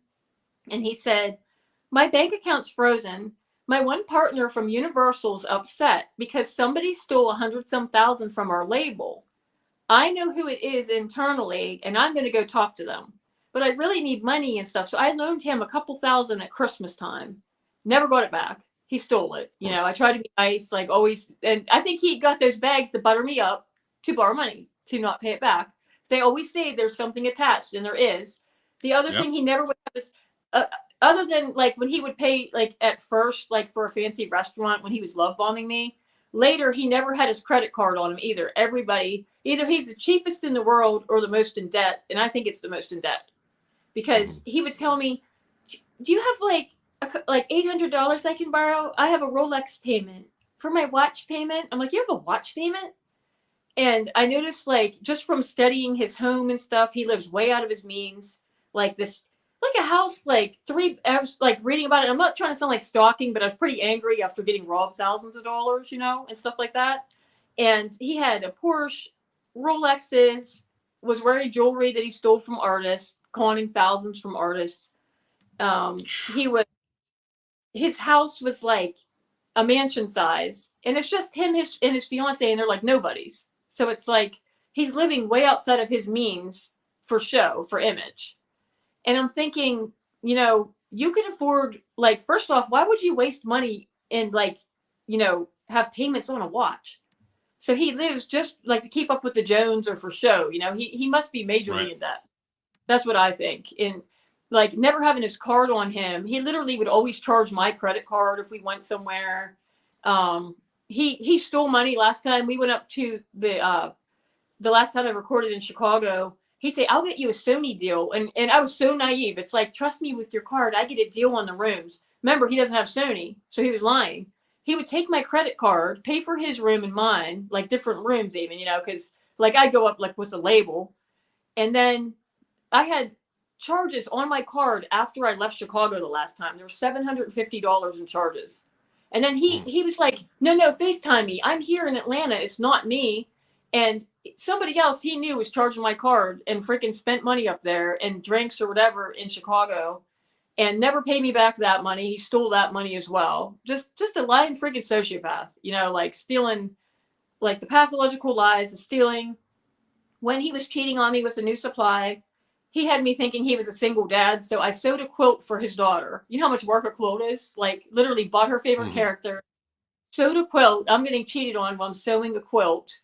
And he said, "My bank account's frozen. My one partner from Universal's upset because somebody stole 100-some thousand from our label. I know who it is internally, and I'm going to go talk to them. But I really need money and stuff." So I loaned him a couple thousand at Christmas time. Never got it back. He stole it. I tried to be nice, like always. And I think he got those bags to butter me up to borrow money, to not pay it back. They always say there's something attached, and there is. The other thing he never would have is, other than like when he would pay, like at first, like for a fancy restaurant when he was love bombing me, later he never had his credit card on him either. Everybody, either he's the cheapest in the world or the most in debt. And I think it's the most in debt because he would tell me, "Do you have like $800 I can borrow? I have a Rolex payment for my watch payment." I'm like, "You have a watch payment?" And I noticed, like, just from studying his home and stuff, he lives way out of his means. Like a house, like I was like reading about it. I'm not trying to sound like stalking, but I was pretty angry after getting robbed thousands of dollars, and stuff like that. And he had a Porsche, Rolexes, was wearing jewelry that he stole from artists, conning thousands from artists. His house was like a mansion size, and it's just him, and his fiance, and they're like nobodies. So it's like he's living way outside of his means for show, for image. And I'm thinking, you can afford, like, first off, why would you waste money and have payments on a watch? So he lives just like to keep up with the Jones or for show. He must be majorly in debt. That's what I think. And like never having his card on him, he literally would always charge my credit card if we went somewhere. He stole money last time we went up to the last time I recorded in Chicago. He'd say, "I'll get you a Sony deal." And I was so naive. It's like, "Trust me with your card. I get a deal on the rooms." Remember, he doesn't have Sony, so he was lying. He would take my credit card, pay for his room and mine, like different rooms even, because like I go up like with the label. And then I had charges on my card after I left Chicago the last time. There was $750 in charges. And then he was like, no, FaceTime me. I'm here in Atlanta. It's not me. And somebody else he knew was charging my card and freaking spent money up there and drinks or whatever in Chicago and never paid me back that money. He stole that money as well. Just a lying freaking sociopath, like stealing, like the pathological lies, the stealing. When he was cheating on me with a new supply, he had me thinking he was a single dad. So I sewed a quilt for his daughter. You know how much work a quilt is? Like literally bought her favorite character, sewed a quilt. I'm getting cheated on while I'm sewing a quilt.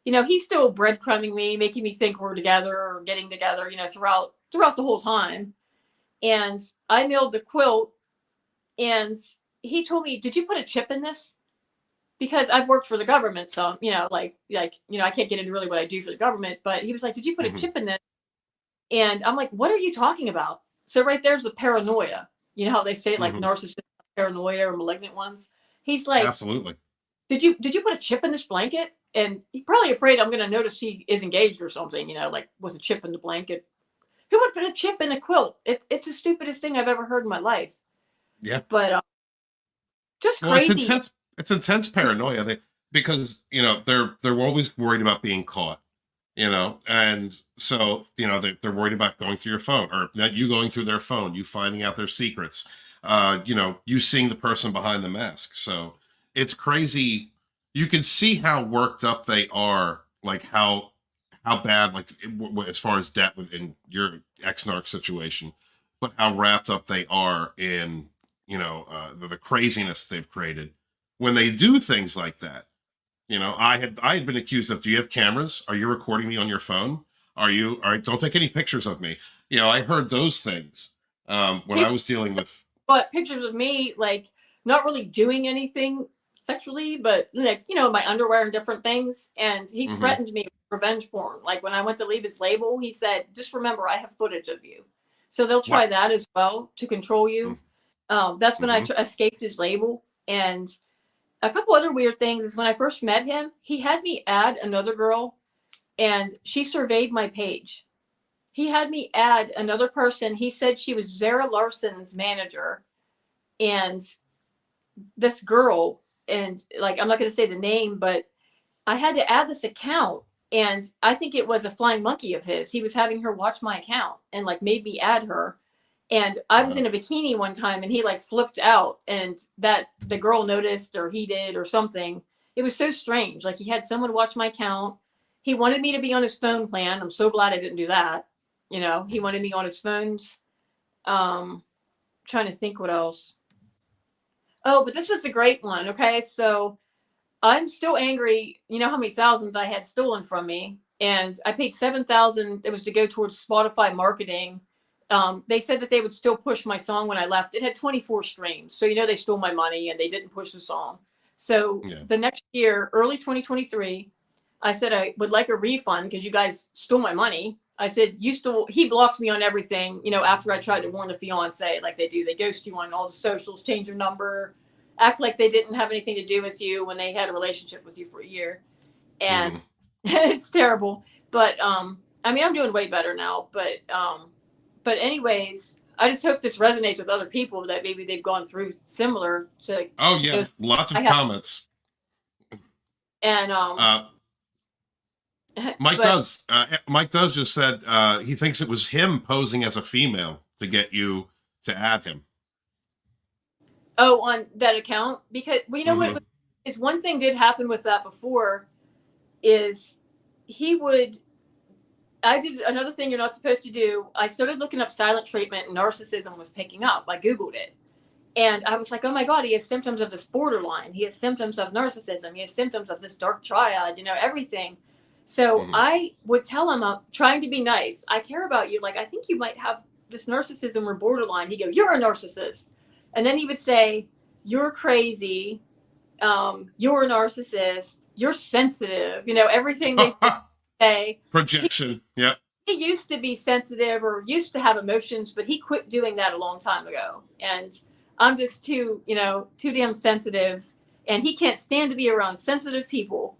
He's still breadcrumbing me, making me think we're together or getting together, throughout the whole time. And I mailed the quilt and he told me, "Did you put a chip in this?" Because I've worked for the government. So, I can't get into really what I do for the government, but he was like, "Did you put a chip in this?" And I'm like, "What are you talking about?" So right there's the paranoia. You know how they say like narcissist paranoia or malignant ones. He's like, absolutely. Did you put a chip in this blanket? And he's probably afraid I'm going to notice he is engaged or something, like was a chip in the blanket. Who would put a chip in a quilt? It's the stupidest thing I've ever heard in my life. Yeah. But just crazy. It's intense paranoia because, they're always worried about being caught. And so, they're worried about going through your phone, or that you going through their phone, you finding out their secrets, you seeing the person behind the mask. So it's crazy. You can see how worked up they are, like how bad, like as far as debt within your ex-narc situation, but how wrapped up they are in, the craziness they've created when they do things like that. I had been accused of, do you have cameras? Are you recording me on your phone? All right, don't take any pictures of me. I heard those things when I was dealing with. But pictures of me, like, not really doing anything sexually, but like, my underwear and different things. And he threatened me with revenge porn. Like when I went to leave his label, he said, just remember, I have footage of you. So they'll try that as well to control you. That's when I escaped his label. And a couple other weird things is when I first met him, he had me add another girl and she surveyed my page. He had me add another person. He said she was Zara Larson's manager. And this girl, and like, I'm not going to say the name, but I had to add this account. And I think it was a flying monkey of his. He was having her watch my account and like made me add her. And I was in a bikini one time and he like flipped out, and that the girl noticed, or he did, or something. It was so strange. Like he had someone watch my account. He wanted me to be on his phone plan. I'm so glad I didn't do that. He wanted me on his phones. Trying to think what else. Oh, but this was a great one. Okay. So I'm still angry. You know how many thousands I had stolen from me, and I paid $7,000. It was to go towards Spotify marketing. They said that they would still push my song when I left. It had 24 streams. So, they stole my money and they didn't push the song. So the next year, early 2023, I said I would like a refund because you guys stole my money. I said, he blocked me on everything, after I tried to warn the fiance like they do. They ghost you on all the socials, change your number, act like they didn't have anything to do with you when they had a relationship with you for a year. And it's terrible. But, I'm doing way better now. But anyways, I just hope this resonates with other people that maybe they've gone through similar to. Oh yeah, lots of comments. And Mike does just said he thinks it was him posing as a female to get you to add him. Oh, on that account? Because what is one thing did happen with that before is I did another thing you're not supposed to do. I started looking up silent treatment, and narcissism was picking up. I Googled it. And I was like, oh my God, he has symptoms of this borderline. He has symptoms of narcissism. He has symptoms of this dark triad, everything. So I would tell him, I'm trying to be nice. I care about you. Like, I think you might have this narcissism or borderline. He'd go, you're a narcissist. And then he would say, you're crazy. You're a narcissist. You're sensitive. Everything they say. Projection. Yeah. He used to be sensitive or used to have emotions, but he quit doing that a long time ago. And I'm just too damn sensitive. And he can't stand to be around sensitive people.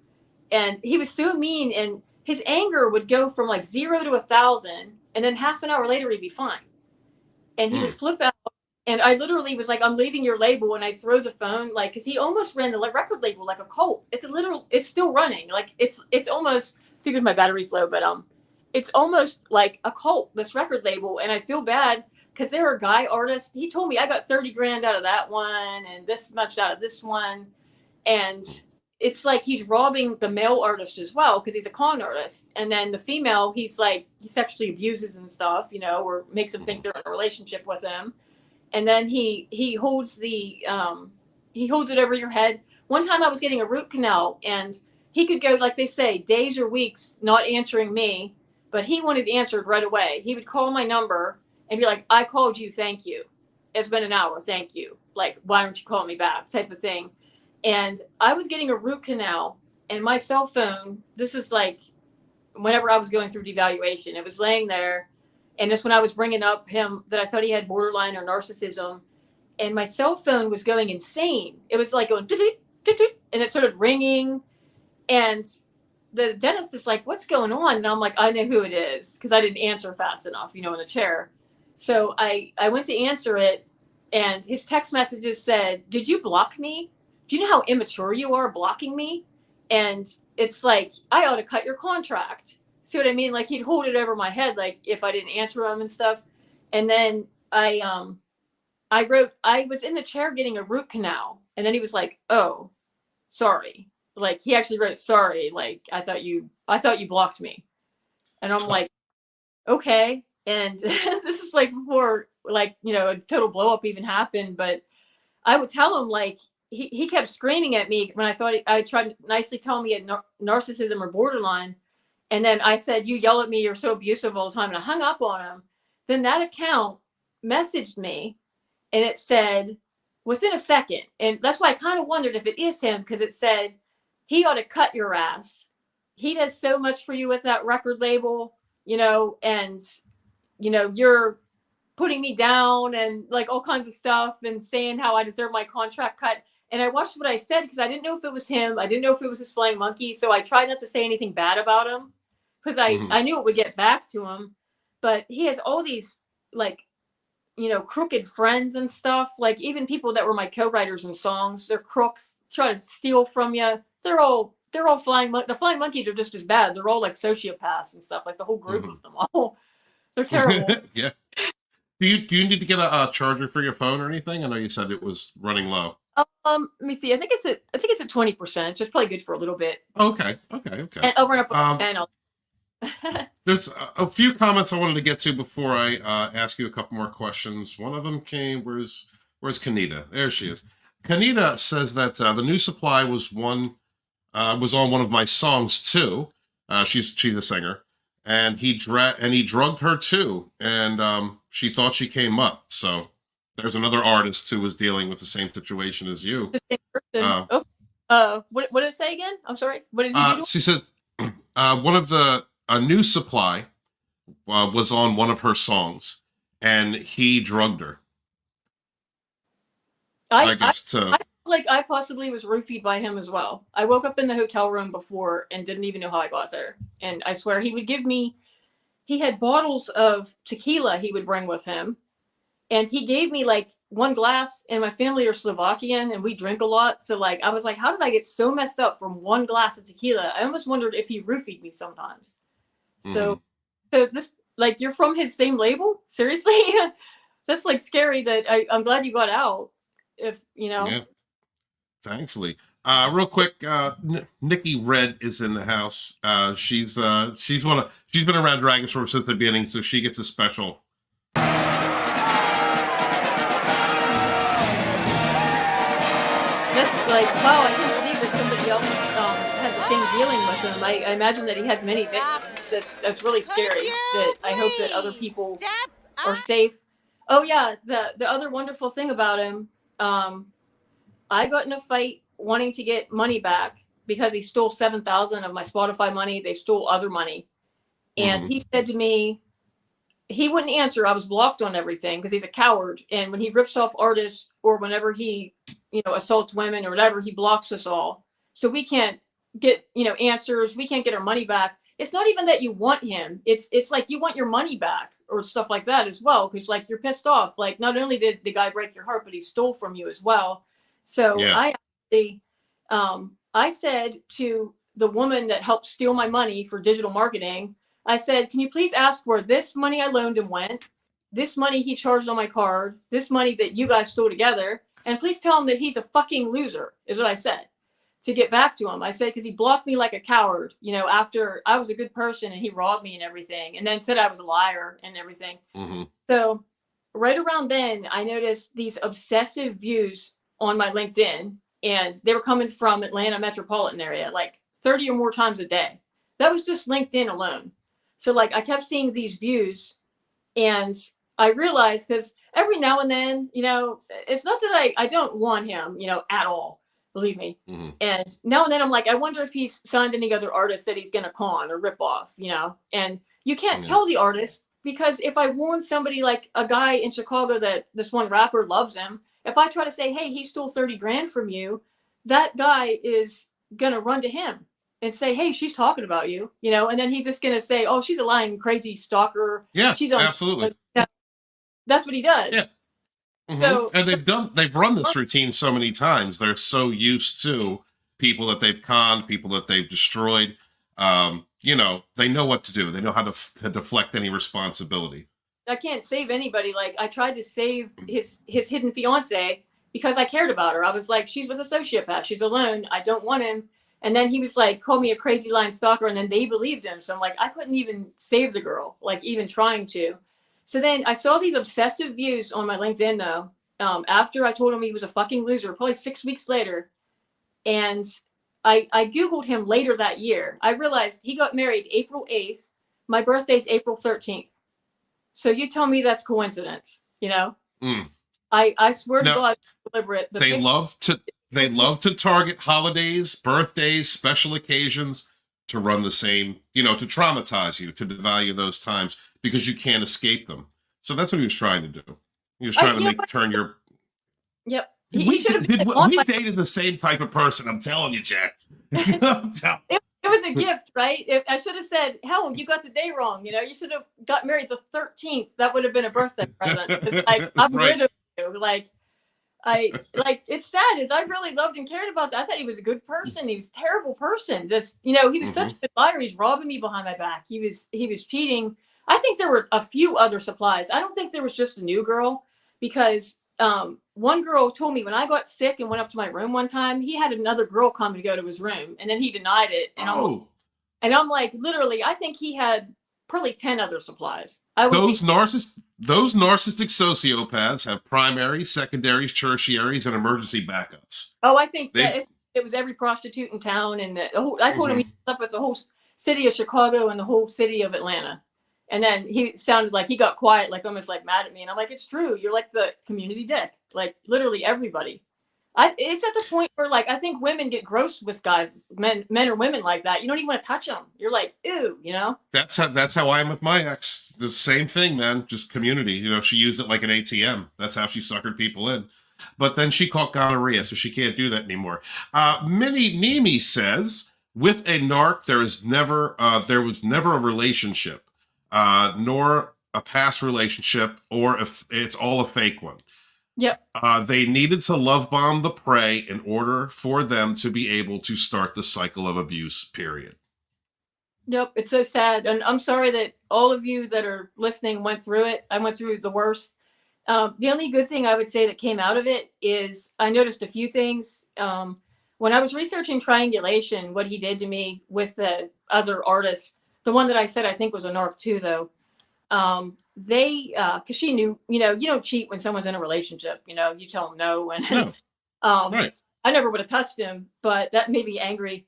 And he was so mean, and his anger would go from like 0 to 1,000. And then half an hour later, he'd be fine. And he would flip out. And I literally was like, I'm leaving your label. And I'd throw the phone, like, because he almost ran the record label like a cult. It's still running. Like, it's almost, figures my battery's low, but it's almost like a cult, this record label. And I feel bad because there are guy artists. He told me I got 30 grand out of that one and this much out of this one. And it's like he's robbing the male artist as well because he's a con artist. And then the female, he sexually abuses and stuff, or makes them think they're in a relationship with him. And then he holds it over your head. One time I was getting a root canal, and he could go, like they say, days or weeks not answering me, but he wanted answered right away. He would call my number and be like, I called you, thank you. It's been an hour, thank you. Like, why don't you call me back, type of thing. And I was getting a root canal, and my cell phone, this is like whenever I was going through devaluation, it was laying there. And that's when I was bringing up him that I thought he had borderline or narcissism. And my cell phone was going insane. It was like going, and it started ringing. And the dentist is like, what's going on? And I'm like, I know who it is, because I didn't answer fast enough, in the chair. So I went to answer it, and his text messages said, did you block me? Do you know how immature you are blocking me? And it's like, I ought to cut your contract. See what I mean? Like he'd hold it over my head, like if I didn't answer him and stuff. And then I wrote, I was in the chair getting a root canal. And then he was like, oh, sorry. Like he actually wrote, sorry. Like I thought you blocked me. And I'm like, okay. And this is like before, like, you know, a total blow up even happened. But I would tell him, like, he kept screaming at me when I tried to nicely tell him he had narcissism or borderline. And then I said, you yell at me, you're so abusive all the time. And I hung up on him. Then that account messaged me and it said within a second. And that's why I kind of wondered if it is him, because it said, he ought to cut your ass. He does so much for you with that record label, you know, and, you know, you're putting me down and like all kinds of stuff and saying how I deserve my contract cut. And I watched what I said because I didn't know if it was him. I didn't know if it was his flying monkey. So I tried not to say anything bad about him because I knew it would get back to him. But he has all these, like, you know, crooked friends and stuff. Like even people that were my co-writers in songs, they're crooks, try to steal from you. They're all flying. The flying monkeys are just as bad. They're all like sociopaths and stuff. Like the whole group of them all. They're terrible. Yeah. Do you need to get a charger for your phone or anything? I know you said it was running low. Let me see. I think it's at 20%. So it's probably good for a little bit. Okay. And over and up and there's a few comments I wanted to get to before I ask you a couple more questions. One of them came. Where's Kanita? There she is. Kanita says that the new supply was on one of my songs too. She's a singer, and he drugged her too, and she thought she came up. So there's another artist who was dealing with the same situation as you. The same person. What did it say again? I'm sorry. What did he do? She said one of a new supply was on one of her songs, and he drugged her. I possibly was roofied by him as well. I woke up in the hotel room before and didn't even know how I got there. And I swear he had bottles of tequila he would bring with him. And he gave me like one glass, and my family are Slovakian and we drink a lot. So like, I was like, how did I get so messed up from one glass of tequila? I almost wondered if he roofied me sometimes. So this, like, you're from his same label? Seriously? That's like scary that I'm glad you got out. If you know. Yeah. Thankfully. Real quick, Nikki Red is in the house. She's been around Dragonstore since the beginning, so she gets a special. That's like, wow, I can't believe that somebody else had the same dealing with him. I imagine that he has many victims. That's really scary. That I hope that other people are safe. Oh yeah, the other wonderful thing about him, I got in a fight wanting to get money back because he stole $7,000 of my Spotify money. They stole other money. And he said to me, he wouldn't answer. I was blocked on everything because he's a coward. And when he rips off artists or whenever he, you know, assaults women or whatever, he blocks us all. So we can't get, you know, answers. We can't get our money back. It's not even that you want him. It's like you want your money back or stuff like that as well. Because like you're pissed off. Like not only did the guy break your heart, but he stole from you as well. So yeah. I said to the woman that helped steal my money for digital marketing, I said, can you please ask where this money I loaned him went, this money he charged on my card, this money that you guys stole together, and please tell him that he's a fucking loser, is what I said, to get back to him. I said, because he blocked me like a coward, you know, after I was a good person and he robbed me and everything, and then said I was a liar and everything. So right around then, I noticed these obsessive views on my LinkedIn, and they were coming from Atlanta metropolitan area, like 30 or more times a day. That was just LinkedIn alone. So like I kept seeing these views, and I realized, because every now and then, you know, it's not that I don't want him, you know, at all, believe me. And now and then I'm like, I wonder if he's signed any other artist that he's going to con or rip off, you know, and you can't tell the artist, because if I warn somebody like a guy in Chicago that this one rapper loves him, if I try to say, hey, he stole 30 grand from you, that guy is going to run to him and say, hey, she's talking about you, you know, and then he's just going to say, oh, she's a lying, crazy stalker. Yeah, she's absolutely. That's what he does. Yeah. So, and they've run this routine so many times. They're so used to people that they've conned, people that they've destroyed. you know, they know what to do. They know how to deflect any responsibility. I can't save anybody. Like, I tried to save his hidden fiance because I cared about her. I was like, she's with a sociopath. She's alone. I don't want him. And then he was like, called me a crazy lying stalker. And then they believed him. So I'm like, I couldn't even save the girl, like even trying to. So then I saw these obsessive views on my LinkedIn though. After I told him he was a fucking loser, probably 6 weeks later. And I Googled him later that year. I realized he got married April 8th. My birthday's April 13th. So you tell me that's coincidence, you know? Mm. I swear Now, to God, it's deliberate. They love to target holidays, birthdays, special occasions to run the same, you know, to traumatize you, to devalue those times because you can't escape them. So that's what he was trying to do. He was trying to turn your. Yep. We dated the same type of person. I'm telling you, Jack. It was a gift, right? I should have said, hell, you got the day wrong. You know, you should have got married the 13th. That would have been a birthday present. It's like, I'm rid of you. Like, it's sad is I really loved and cared about that. I thought he was a good person. He was a terrible person. Just, you know, he was such a good liar. He's robbing me behind my back. He was cheating. I think there were a few other supplies. I don't think there was just a new girl because one girl told me when I got sick and went up to my room one time, he had another girl come to go to his room and then he denied it. And I'm like, literally, I think he had probably 10 other supplies. Those narcissistic sociopaths have primaries, secondaries, tertiaries, and emergency backups. Oh, I think that it was every prostitute in town. And I told him he slept with the whole city of Chicago and the whole city of Atlanta. And then he sounded like he got quiet, like almost like mad at me. And I'm like, it's true. You're like the community dick. Like literally everybody. It's at the point where like, I think women get gross with guys, men or women like that. You don't even want to touch them. You're like, ew, you know? That's how I am with my ex. The same thing, man. Just community. You know, she used it like an ATM. That's how she suckered people in. But then she caught gonorrhea, so she can't do that anymore. Minnie Nemi says, with a narc, there was never a relationship. Nor a past relationship, or if it's all a fake one. Yep. They needed to love bomb the prey in order for them to be able to start the cycle of abuse, period. Yep. It's so sad. And I'm sorry that all of you that are listening went through it. I went through the worst. The only good thing I would say that came out of it is I noticed a few things. When I was researching triangulation, what he did to me with the other artists, the one that I said I think was a narc too, though. Because she knew, you know, you don't cheat when someone's in a relationship. You know, you tell them no, and no. Right. I never would have touched him, but that made me angry.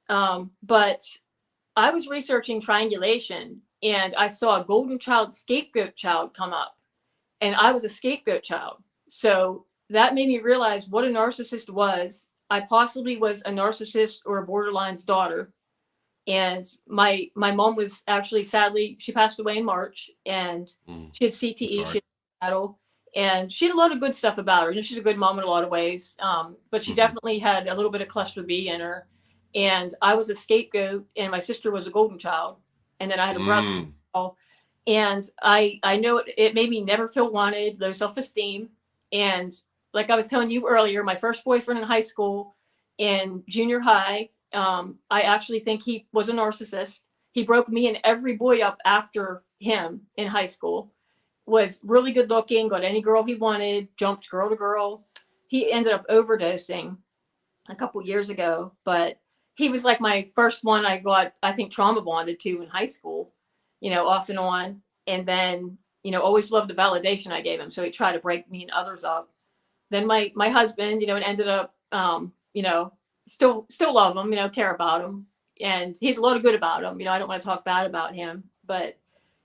But I was researching triangulation, and I saw a golden child, scapegoat child come up, and I was a scapegoat child. So that made me realize what a narcissist was. I possibly was a narcissist or a borderline's daughter. And my mom was actually, sadly, she passed away in March, and she had CTE, she had battle, and she had a lot of good stuff about her. You know, she's a good mom in a lot of ways, but she definitely had a little bit of cluster B in her. And I was a scapegoat, and my sister was a golden child, and then I had a brother. And I know it made me never feel wanted, low self-esteem. And like I was telling you earlier, my first boyfriend in high school, in junior high, I actually think he was a narcissist. He broke me and every boy up after him in high school. Was really good looking, got any girl he wanted, jumped girl to girl. He ended up overdosing a couple years ago, but he was like my first one I got, I think, trauma bonded to in high school, you know, off and on. And then, you know, always loved the validation I gave him. So he tried to break me and others up. Then my husband, you know, and ended up, you know, still love him, you know, care about him. And he's a lot of good about him. You know, I don't want to talk bad about him, but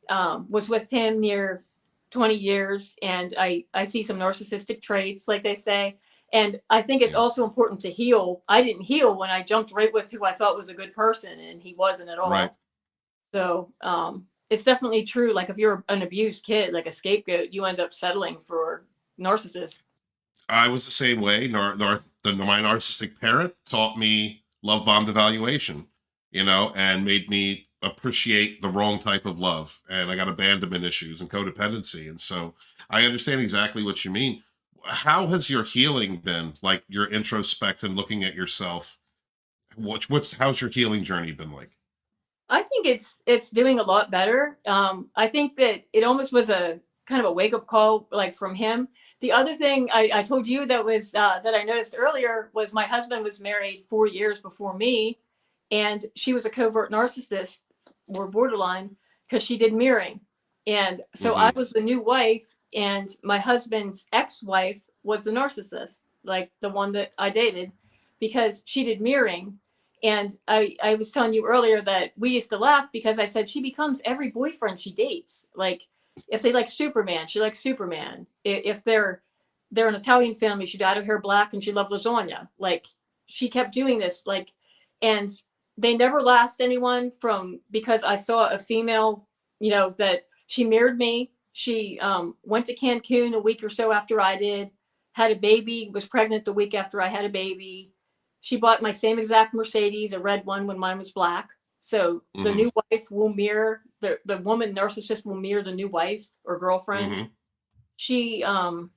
was with him near 20 years. And I see some narcissistic traits, like they say. And I think it's also important to heal. I didn't heal when I jumped right with who I thought was a good person, and he wasn't at all. Right. So it's definitely true. Like if you're an abused kid, like a scapegoat, you end up settling for narcissist. I was the same way. My narcissistic parent taught me love bombed evaluation, you know, and made me appreciate the wrong type of love. And I got abandonment issues and codependency. And so I understand exactly what you mean. How has your healing been? Like your introspect and looking at yourself? How's your healing journey been like? I think it's doing a lot better. I think that it almost was a kind of a wake up call, like from him. The other thing I told you that was that I noticed earlier was my husband was married 4 years before me, and she was a covert narcissist or borderline because she did mirroring, and so I was the new wife, and my husband's ex-wife was the narcissist, like the one that I dated, because she did mirroring. And I was telling you earlier that we used to laugh because I said she becomes every boyfriend she dates. Like if they like Superman, she likes Superman. If they're an Italian family, she dyed her hair black and she loved lasagna. Like she kept doing this, like, and they never last anyone from, because I saw a female, you know, that she mirrored me. She went to Cancun a week or so after I did, had a baby, was pregnant the week after I had a baby. She bought my same exact Mercedes, a red one, when mine was black. So the new wife will mirror, the woman narcissist will mirror the new wife or girlfriend. She, I'm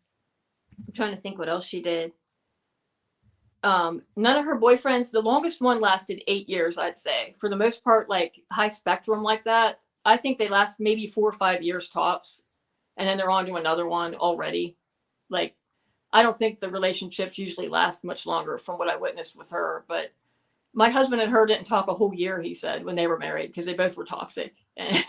trying to think what else she did. None of her boyfriends, the longest one lasted 8 years, I'd say. For the most part, like high spectrum like that, I think they last maybe 4 or 5 years tops. And then they're on to another one already. Like, I don't think the relationships usually last much longer from what I witnessed with her. But my husband and her didn't talk a whole year, he said, when they were married, because they both were toxic. And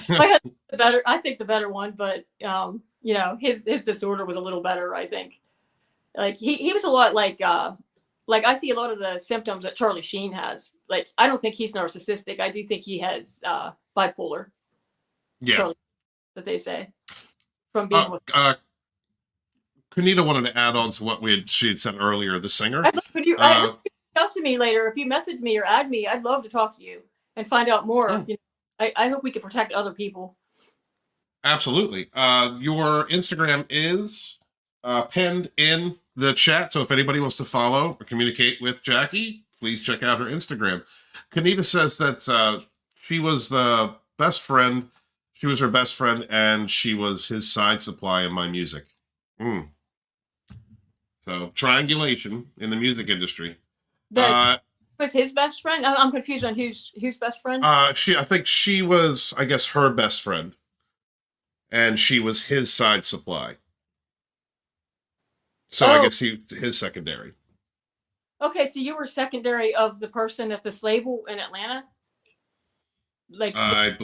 my husband, I think the better one, but you know, his disorder was a little better, I think. Like he was a lot like I see a lot of the symptoms that Charlie Sheen has. Like I don't think he's narcissistic. I do think he has bipolar. Yeah. Charlie, that they say from being with. Kunita wanted to add on to what she had said earlier, the singer. I'd love you talk to me later. If you message me or add me, I'd love to talk to you and find out more. You know, I hope we can protect other people. Absolutely. Your Instagram is pinned in the chat, so if anybody wants to follow or communicate with Jackie, please check out her Instagram. Kunita says that she was the best friend. She was her best friend, and she was his side supply in my music. So triangulation in the music industry. That was his best friend. I'm confused on who's best friend. I think she was, I guess, her best friend, and she was his side supply. So I guess his secondary. Okay, so you were secondary of the person at this label in Atlanta. Like I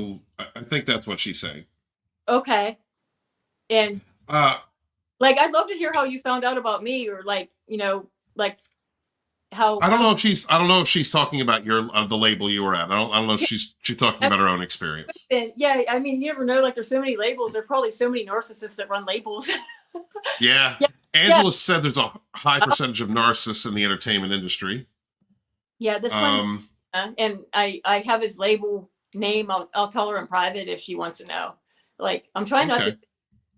think that's what she's saying. Okay, and like I'd love to hear how you found out about me, or like, you know, like how. I don't know if she's talking about the label you were at. I don't know if she's talking about her own experience. Yeah, I mean, you never know. Like, there's so many labels. There are probably so many narcissists that run labels. Yeah. Angela said there's a high percentage of narcissists in the entertainment industry. Yeah, this one, and I have his label name. I'll tell her in private if she wants to know. Like, I'm trying not to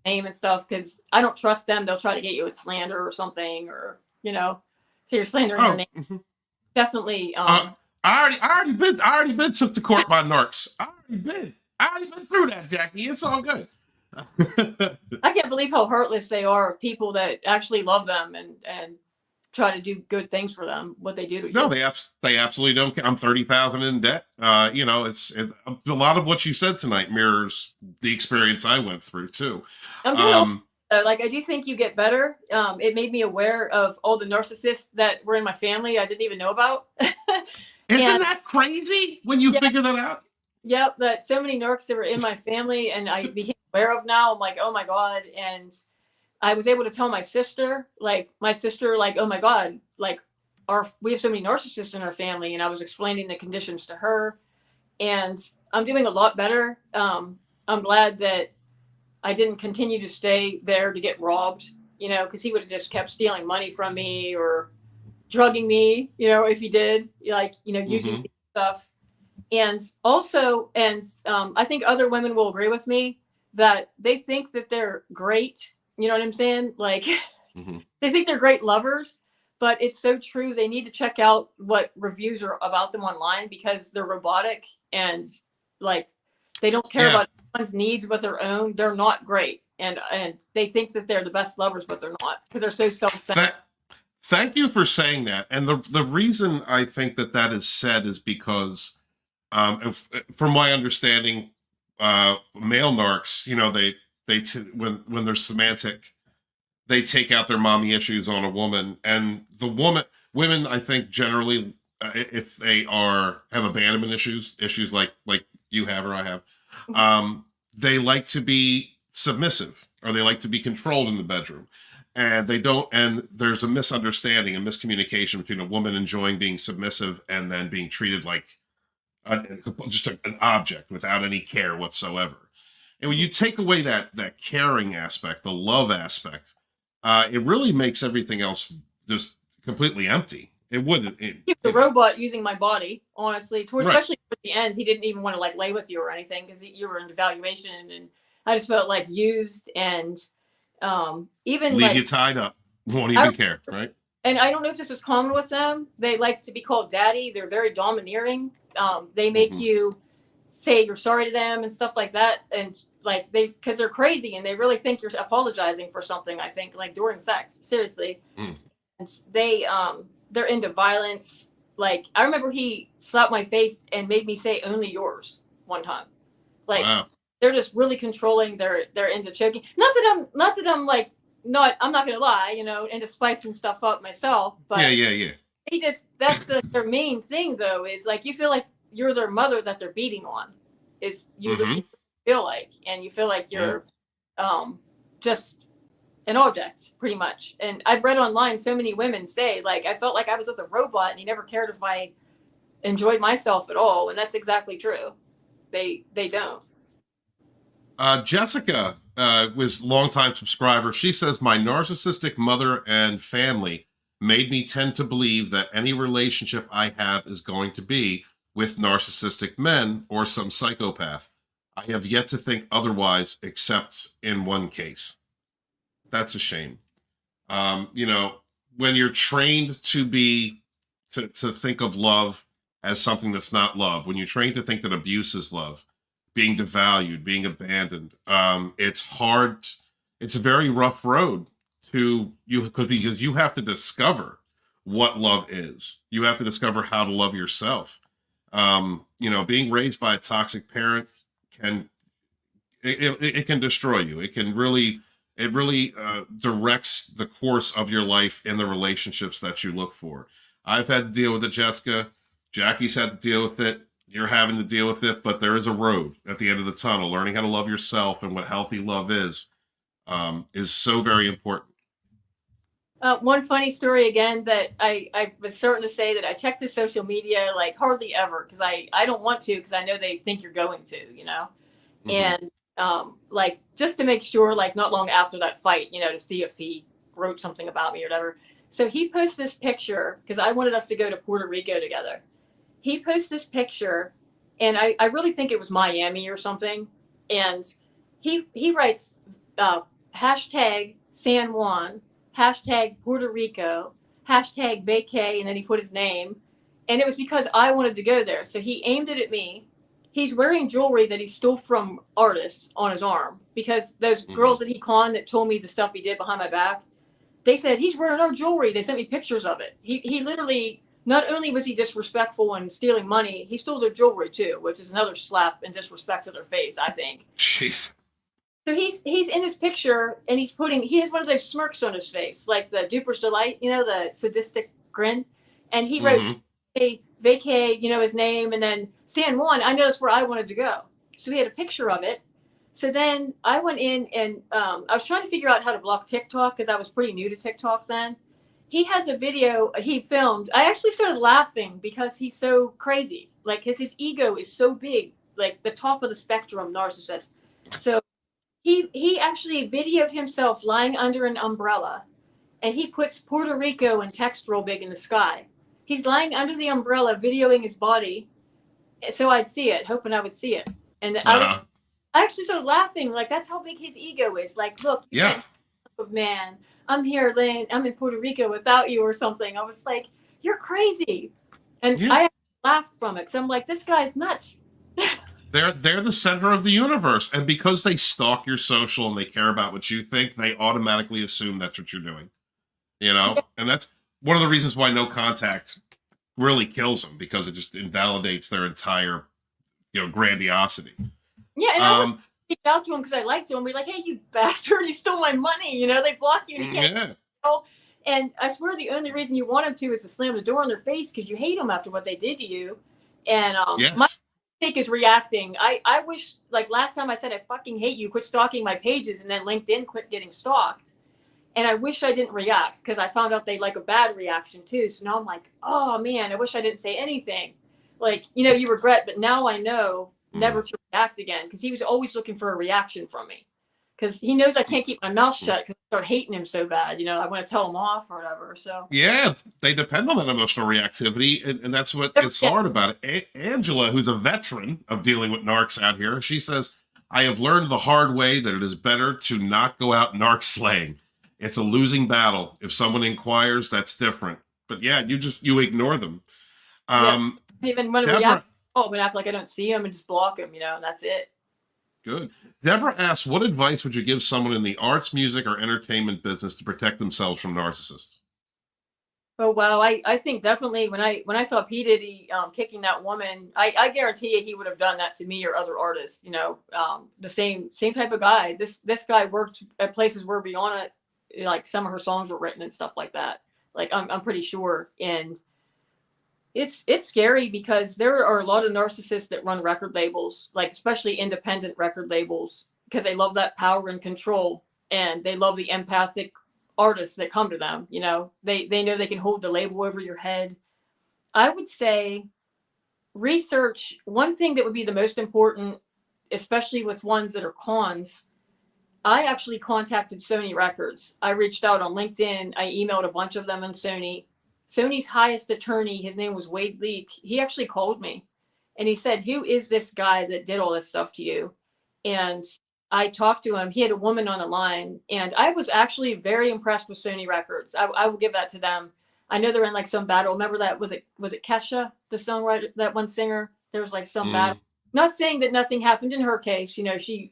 name and stuff because I don't trust them. They'll try to get you with slander or something, or you know, so you're slandering their name. Definitely. I already been took to court by narcs. I already been through that, Jackie. It's all good. I can't believe how heartless they are of people that actually love them and try to do good things for them. What they do to you. No, they absolutely don't. I'm $30,000 in debt. You know, it's a lot of what you said tonight mirrors the experience I went through too. I'm doing like I do think you get better. It made me aware of all the narcissists that were in my family I didn't even know about. Isn't that crazy when you figure that out? Yep, that so many narcs that were in my family and I became aware of now. I'm like, oh my God. And I was able to tell my sister, like, oh my God, like we have so many narcissists in our family. And I was explaining the conditions to her, and I'm doing a lot better. I'm glad that I didn't continue to stay there to get robbed, you know, because he would have just kept stealing money from me or drugging me, you know, if he did, like, you know, using stuff. And also, I think other women will agree with me that they think that they're great. You know what I'm saying? Like, they think they're great lovers, but it's so true. They need to check out what reviews are about them online because they're robotic and like they don't care about anyone's needs but their own. They're not great. And they think that they're the best lovers, but they're not because they're so self-centered. Thank you for saying that. And the reason I think that is said is because From my understanding, male narcs, you know, when they're semantic, they take out their mommy issues on a woman, and women, I think generally, if they have abandonment issues like you have or I have, they like to be submissive, or they like to be controlled in the bedroom, and they don't. And there's a misunderstanding and miscommunication between a woman enjoying being submissive and then being treated like just an object without any care whatsoever. And when you take away that caring aspect, the love aspect, it really makes everything else just completely empty. It wouldn't. The robot using my body, honestly, Right. especially at the end, he didn't even want to like lay with you or anything because you were in evaluation, and I just felt like used, and even leave like you tied up. Won't even care, right? And I don't know if this is common with them. They like to be called daddy. They're very domineering. They make you say you're sorry to them and stuff like that. And like because they're crazy and they really think you're apologizing for something, I think, like during sex, seriously. And they're into violence. Like I remember he slapped my face and made me say only yours one time. Like Wow. They're just really controlling. They're into choking. I'm not gonna lie, you know, into spicing stuff up myself. But Yeah. That's their main thing though, is like you feel like you're their mother that they're beating on. Is you feel like, and you feel like you're just an object pretty much. And I've read online so many women say like I felt like I was with a robot and he never cared if I enjoyed myself at all, and that's exactly true. They don't. Jessica was a longtime subscriber. She says, my narcissistic mother and family made me tend to believe that any relationship I have is going to be with narcissistic men or some psychopath. I have yet to think otherwise, except in one case. That's a shame. You know, when you're trained to think of love as something that's not love, when you're trained to think that abuse is love, being devalued, being abandoned, it's hard. It's a very rough road because you have to discover what love is. You have to discover how to love yourself. You know, being raised by a toxic parent can destroy you. It really directs the course of your life in the relationships that you look for. I've had to deal with it, Jessica. Jackie's had to deal with it. You're having to deal with it, but there is a road at the end of the tunnel. Learning how to love yourself and what healthy love is so very important. One funny story again that I was starting to say that I check the social media like hardly ever because I don't want to because I know they think you're going to, you know, and like just to make sure, like not long after that fight, you know, to see if he wrote something about me or whatever. So he posts this picture because I wanted us to go to Puerto Rico together. He posts this picture, and I really think it was Miami or something. And he writes hashtag San Juan, hashtag Puerto Rico, hashtag vacay, and then he put his name. And it was because I wanted to go there. So he aimed it at me. He's wearing jewelry that he stole from artists on his arm because those girls that he conned that told me the stuff he did behind my back, they said, he's wearing our jewelry. They sent me pictures of it. He literally, not only was he disrespectful and stealing money, he stole their jewelry too, which is another slap and disrespect to their face, I think. Jeez. So he's in his picture and he has one of those smirks on his face, like the Duper's Delight, you know, the sadistic grin. And he wrote a vacay, you know, his name, and then San Juan, I know that's where I wanted to go. So he had a picture of it. So then I went in and I was trying to figure out how to block TikTok because I was pretty new to TikTok then. He has a video he filmed. I actually started laughing because he's so crazy. Like his ego is so big, like the top of the spectrum narcissist. So he actually videoed himself lying under an umbrella, and he puts Puerto Rico in text real big in the sky. He's lying under the umbrella videoing his body so I'd see it, hoping I would see it. And I actually started laughing, like that's how big his ego is. Like, look, man, I'm here I'm in Puerto Rico without you or something. I was like, you're crazy. And I laughed from it because I'm like, this guy's nuts. They're the center of the universe. And because they stalk your social and they care about what you think, they automatically assume that's what you're doing. You know? And that's one of the reasons why no contact really kills them, because it just invalidates their entire grandiosity. Yeah, and I would reach out to him because I liked him. Be like, hey, you bastard, you stole my money. They block you and you can't. And I swear the only reason you want them to is to slam the door in their face because you hate them after what they did to you. And my mistake is reacting. I wish, like last time I said, I fucking hate you, quit stalking my pages, and then LinkedIn quit getting stalked. And I wish I didn't react because I found out they like a bad reaction too. So now I'm like, oh man, I wish I didn't say anything. Like, you regret, but now I know never to react again because he was always looking for a reaction from me. Because he knows I can't keep my mouth shut because I start hating him so bad. I want to tell him off or whatever. So yeah, they depend on that emotional reactivity, and that's what it's hard about it. Angela, who's a veteran of dealing with narcs out here, she says, "I have learned the hard way that it is better to not go out narc slaying. It's a losing battle. If someone inquires, that's different. But yeah, you ignore them." Even when we act like I don't see him and just block him. And that's it. Good. Deborah asks, what advice would you give someone in the arts, music, or entertainment business to protect themselves from narcissists? Oh, wow. I think definitely when I saw P. Diddy kicking that woman, I guarantee you he would have done that to me or other artists, the same type of guy. This guy worked at places where Rihanna, like some of her songs were written and stuff like that. Like I'm pretty sure. And it's scary because there are a lot of narcissists that run record labels, like especially independent record labels, because they love that power and control, and they love the empathic artists that come to them. They know they can hold the label over your head. I would say research. One thing that would be the most important, especially with ones that are cons. I actually contacted Sony Records. I reached out on LinkedIn. I emailed a bunch of them on Sony. Sony's highest attorney, his name was Wade Leake. He actually called me and he said, who is this guy that did all this stuff to you? And I talked to him. He had a woman on the line, and I was actually very impressed with Sony Records. I will give that to them. I know they're in like some battle. Remember that? Was it Kesha, the songwriter, that one singer? There was like some battle. Not saying that nothing happened in her case.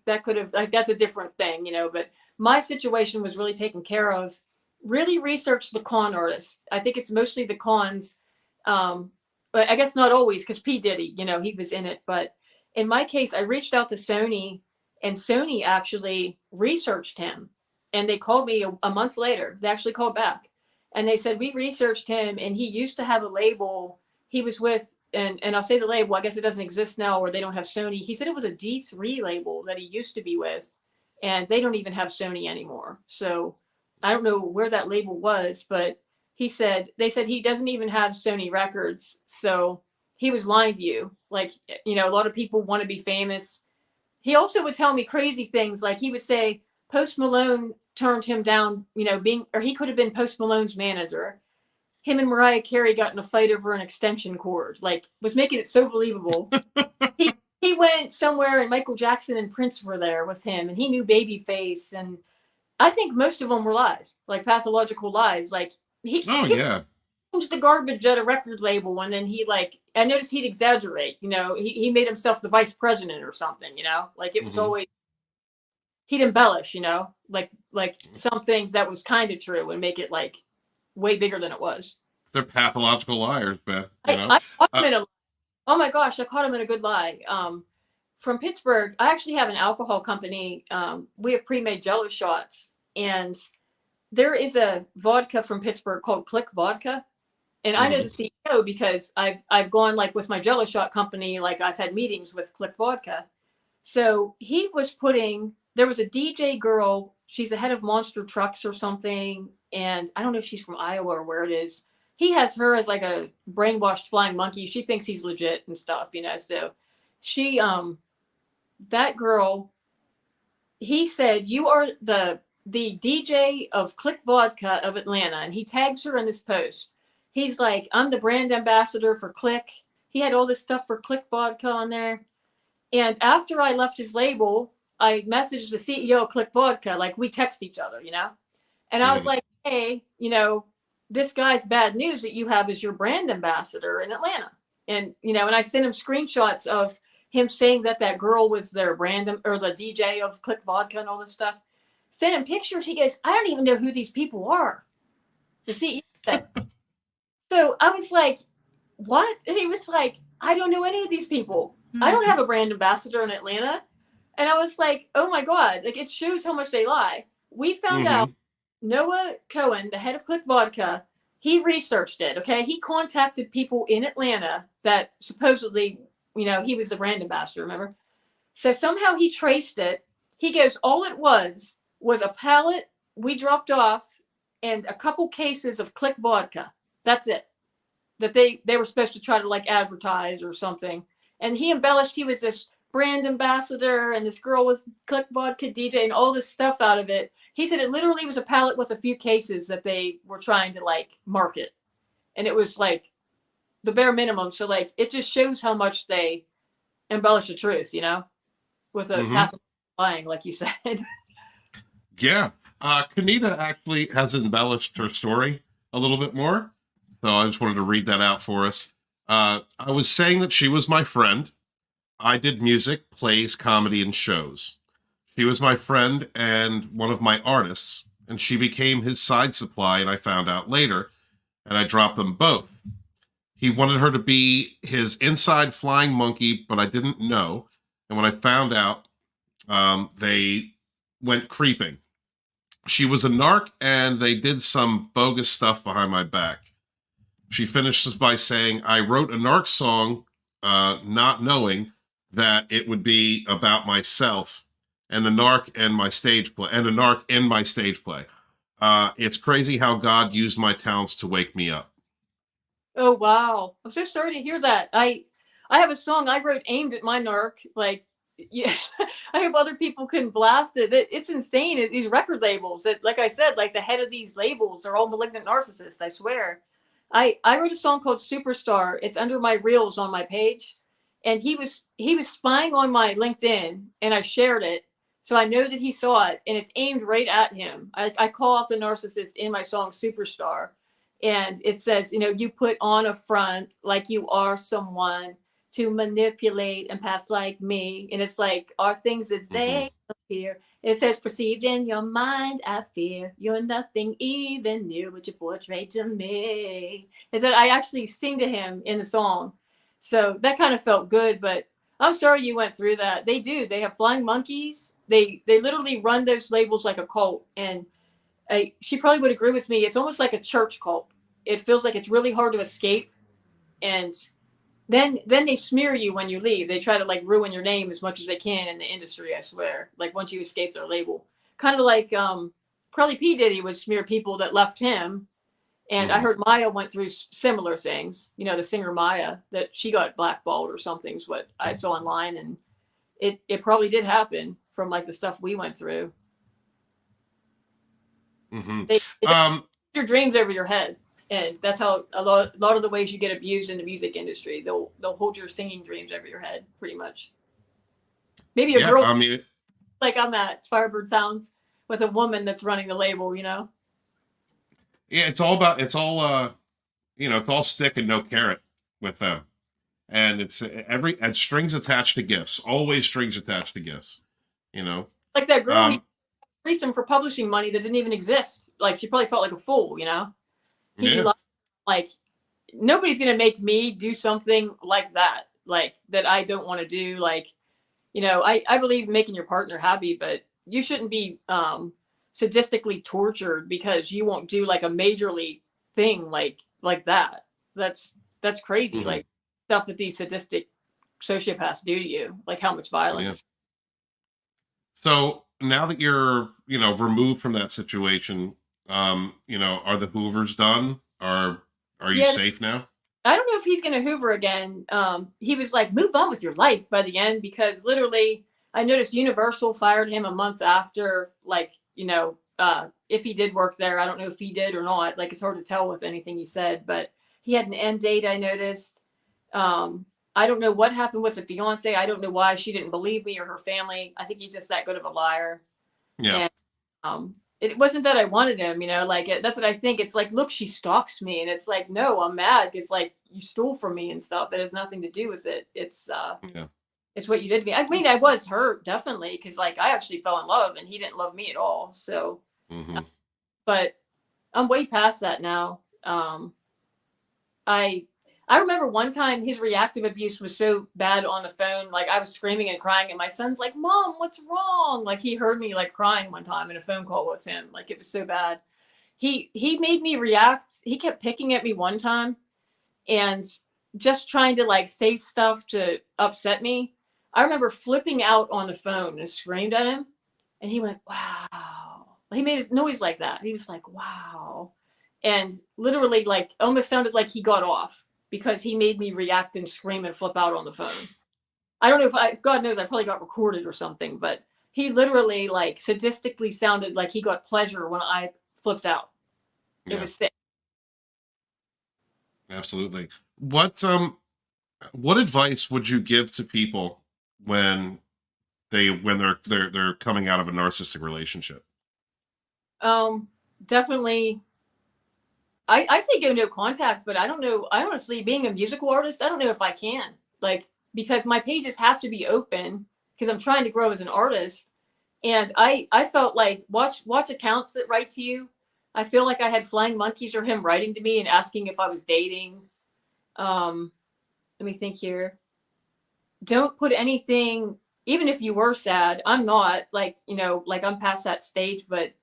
That could have, like, that's a different thing, but my situation was really taken care of. Really research the con artists. I think it's mostly the cons, but I guess not always because P. Diddy, he was in it. But in my case, I reached out to Sony, and Sony actually researched him, and they called me a month later. They actually called back, and they said, we researched him, and he used to have a label he was with, and I'll say the label, I guess it doesn't exist now, or they don't have Sony. He said it was a D3 label that he used to be with, and they don't even have Sony anymore. So I don't know where that label was, but they said he doesn't even have Sony Records. So he was lying to you. Like, a lot of people want to be famous. He also would tell me crazy things. Like he would say Post Malone turned him down, or he could have been Post Malone's manager. Him and Mariah Carey got in a fight over an extension cord, like was making it so believable. He went somewhere and Michael Jackson and Prince were there with him, and he knew Babyface, and I think most of them were lies, like pathological lies. Like he changed the garbage at a record label, and then I noticed he'd exaggerate. He made himself the vice president or something. Like it was always he'd embellish. Like something that was kind of true and make it like way bigger than it was. They're pathological liars, Beth. I caught him in a. Oh my gosh, I caught him in a good lie. From Pittsburgh, I actually have an alcohol company. We have pre-made Jello shots, and there is a vodka from Pittsburgh called Click Vodka, and I know the CEO because I've gone like with my Jello shot company, like I've had meetings with Click Vodka. So he was there was a DJ girl. She's the head of Monster Trucks or something, and I don't know if she's from Iowa or where it is. He has her as like a brainwashed flying monkey. She thinks he's legit and stuff, So she, that girl, he said, you are the DJ of Click Vodka of Atlanta. And he tags her in this post. He's like, I'm the brand ambassador for Click. He had all this stuff for Click Vodka on there. And after I left his label, I messaged the CEO of Click Vodka. Like we text each other, And I was like, hey, this guy's bad news that you have as your brand ambassador in Atlanta. And, and I sent him screenshots of him saying that girl was their brand or the DJ of Click Vodka and all this stuff. Sent him pictures. He goes, I don't even know who these people are. The CEO said. So I was like, what? And he was like, I don't know any of these people. I don't have a brand ambassador in Atlanta. And I was like, oh my God, like it shows how much they lie. We found out Noah Cohen, the head of Click Vodka, he researched it. Okay. He contacted people in Atlanta that supposedly, you know, he was the brand ambassador, remember? So somehow he traced it. He goes, all it was a pallet we dropped off and a couple cases of Click Vodka. That's it. That they were supposed to try to like advertise or something. And he embellished, he was this brand ambassador and this girl was Click Vodka DJ and all this stuff out of it. He said it literally was a pallet with a few cases that they were trying to like market. And it was like the bare minimum. So like, it just shows how much they embellish the truth, you know, with a half of lying, like you said. Yeah. Kanita actually has embellished her story a little bit more. So I just wanted to read that out for us. I was saying that she was my friend. I did music, plays, comedy, and shows. She was my friend and one of my artists, and she became his side supply, and I found out later, and I dropped them both. He wanted her to be his inside flying monkey, but I didn't know. And when I found out, they went creeping. She was a narc, and they did some bogus stuff behind my back. She finishes by saying, I wrote a narc song, not knowing that it would be about myself and the narc and my stage play, and a narc in my stage play. It's crazy how God used my talents to wake me up. Oh, wow. I'm so sorry to hear that. I have a song I wrote aimed at my narc. Like, yeah, I hope other people can blast it. It's insane. These record labels that, like I said, like the head of these labels are all malignant narcissists, I swear. I wrote a song called Superstar. It's under my reels on my page. And he was spying on my LinkedIn and I shared it. So I know that he saw it and it's aimed right at him. I call out the narcissist in my song Superstar. And it says, you know, you put on a front like you are someone to manipulate and pass like me. And it's like, are things as they appear. It says, perceived in your mind, I fear you're nothing even new, but you're portrayed to me. Is that I actually sing to him in the song. So that kind of felt good, but I'm sorry you went through that. They do. They have flying monkeys. They literally run those labels like a cult. And she probably would agree with me. It's almost like a church cult. It feels like it's really hard to escape. And then they smear you when you leave. They try to like ruin your name as much as they can in the industry, I swear. Like once you escape their label. Kind of like probably P. Diddy would smear people that left him. And I heard Maya went through similar things. You know, the singer Maya, that she got blackballed or something is what I saw online. And it probably did happen from like the stuff we went through. They your dreams over your head. And that's how a lot of the ways you get abused in the music industry. They'll hold your singing dreams over your head, pretty much. Maybe a girl, I mean, like on that Firebird Sounds, with a woman that's running the label, you know? Yeah, it's all you know, it's all stick and no carrot with them. And it's and strings attached to gifts, always strings attached to gifts, you know? Like that girl, he released him for publishing money that didn't even exist. Like she probably felt like a fool, you know? Like nobody's gonna make me do something like that I don't want to do. Like, you know, I believe making your partner happy, but you shouldn't be sadistically tortured because you won't do like a majorly thing like that. That's crazy. Like stuff that these sadistic sociopaths do to you, like how much violence. So now that you're, you know, removed from that situation, you know, are the Hoovers done? Are you safe now? I don't know if he's going to Hoover again. He was like, move on with your life by the end, because literally I noticed Universal fired him a month after, like, you know, if he did work there. I don't know if he did or not. Like, it's hard to tell with anything he said, but he had an end date, I noticed. I don't know what happened with the fiance. I don't know why she didn't believe me or her family. I think he's just that good of a liar. Yeah. And, it wasn't that I wanted him, you know, like that's what I think. It's like, look, she stalks me. And it's like, no, I'm mad because like you stole from me and stuff. It has nothing to do with it. It's it's what you did to me. I mean, I was hurt, definitely, because like I actually fell in love and he didn't love me at all. So, but I'm way past that now. I I remember one time his reactive abuse was so bad on the phone. Like I was screaming and crying and my son's like, Mom, what's wrong? Like he heard me like crying one time in a phone call with him. Like it was so bad. He made me react. He kept picking at me one time and just trying to like say stuff to upset me. I remember flipping out on the phone and screamed at him and he went, wow. He made a noise like that. He was like, wow. And literally like almost sounded like he got off because he made me react and scream and flip out on the phone. I don't know if God knows I probably got recorded or something, but he literally like sadistically sounded like he got pleasure when I flipped out. It was sick. Absolutely. What advice would you give to people when they're coming out of a narcissistic relationship? Definitely. I say go no contact, but I don't know. I honestly, being a musical artist, I don't know if I can, like, because my pages have to be open because I'm trying to grow as an artist. And I felt like watch accounts that write to you. I feel like I had flying monkeys or him writing to me and asking if I was dating. Let me think here. Don't put anything, even if you were sad, I'm not like, like I'm past that stage, but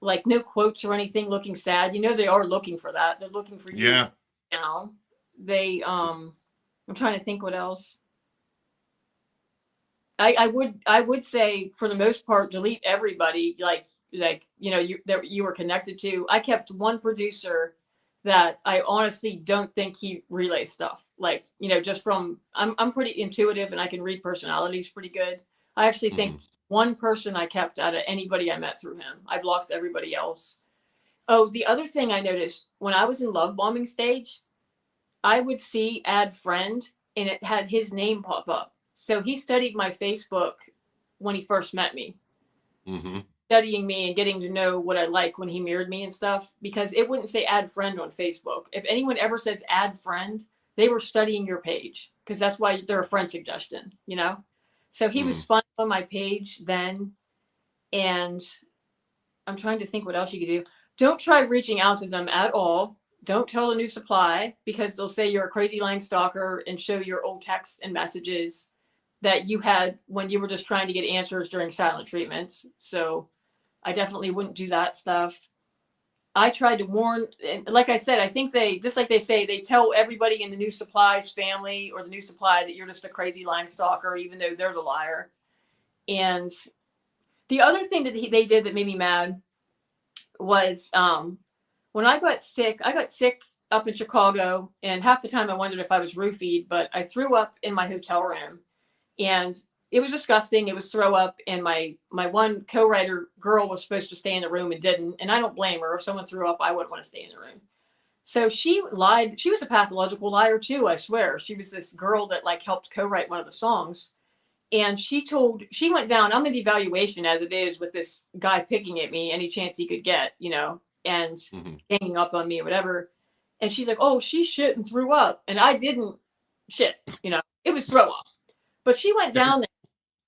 like no quotes or anything looking sad. They are looking for that. They're looking for you. Yeah. They, I'm trying to think what else. I would say for the most part, delete everybody you were connected to. I kept one producer that I honestly don't think he relays stuff. Like, just from, I'm pretty intuitive and I can read personalities pretty good. I actually think one person I kept out of anybody I met through him. I blocked everybody else. Oh, the other thing I noticed when I was in love bombing stage, I would see add friend and it had his name pop up. So he studied my Facebook when he first met me, studying me and getting to know what I like when he mirrored me and stuff, because it wouldn't say add friend on Facebook. If anyone ever says add friend, they were studying your page because that's why they're a friend suggestion, So he was spying on my page then. And I'm trying to think what else you could do. Don't try reaching out to them at all. Don't tell a new supply because they'll say you're a crazy line stalker and show your old texts and messages that you had when you were just trying to get answers during silent treatments. So I definitely wouldn't do that stuff. I tried to warn, and like I said, I think they, just like they say, they tell everybody in the new supply's family or the new supply that you're just a crazy line stalker, even though they're the liar. And the other thing that they did that made me mad was when I got sick up in Chicago, and half the time I wondered if I was roofied, but I threw up in my hotel room. And it was disgusting. It was throw up. And my one co-writer girl was supposed to stay in the room and didn't. And I don't blame her. If someone threw up, I wouldn't want to stay in the room. So she lied. She was a pathological liar too, I swear. She was this girl that like helped co-write one of the songs. And she went down, I'm in evaluation as it is with this guy picking at me any chance he could get, and hanging up on me or whatever. And she's like, oh, she shit and threw up. And I didn't shit, it was throw up. But she went down there.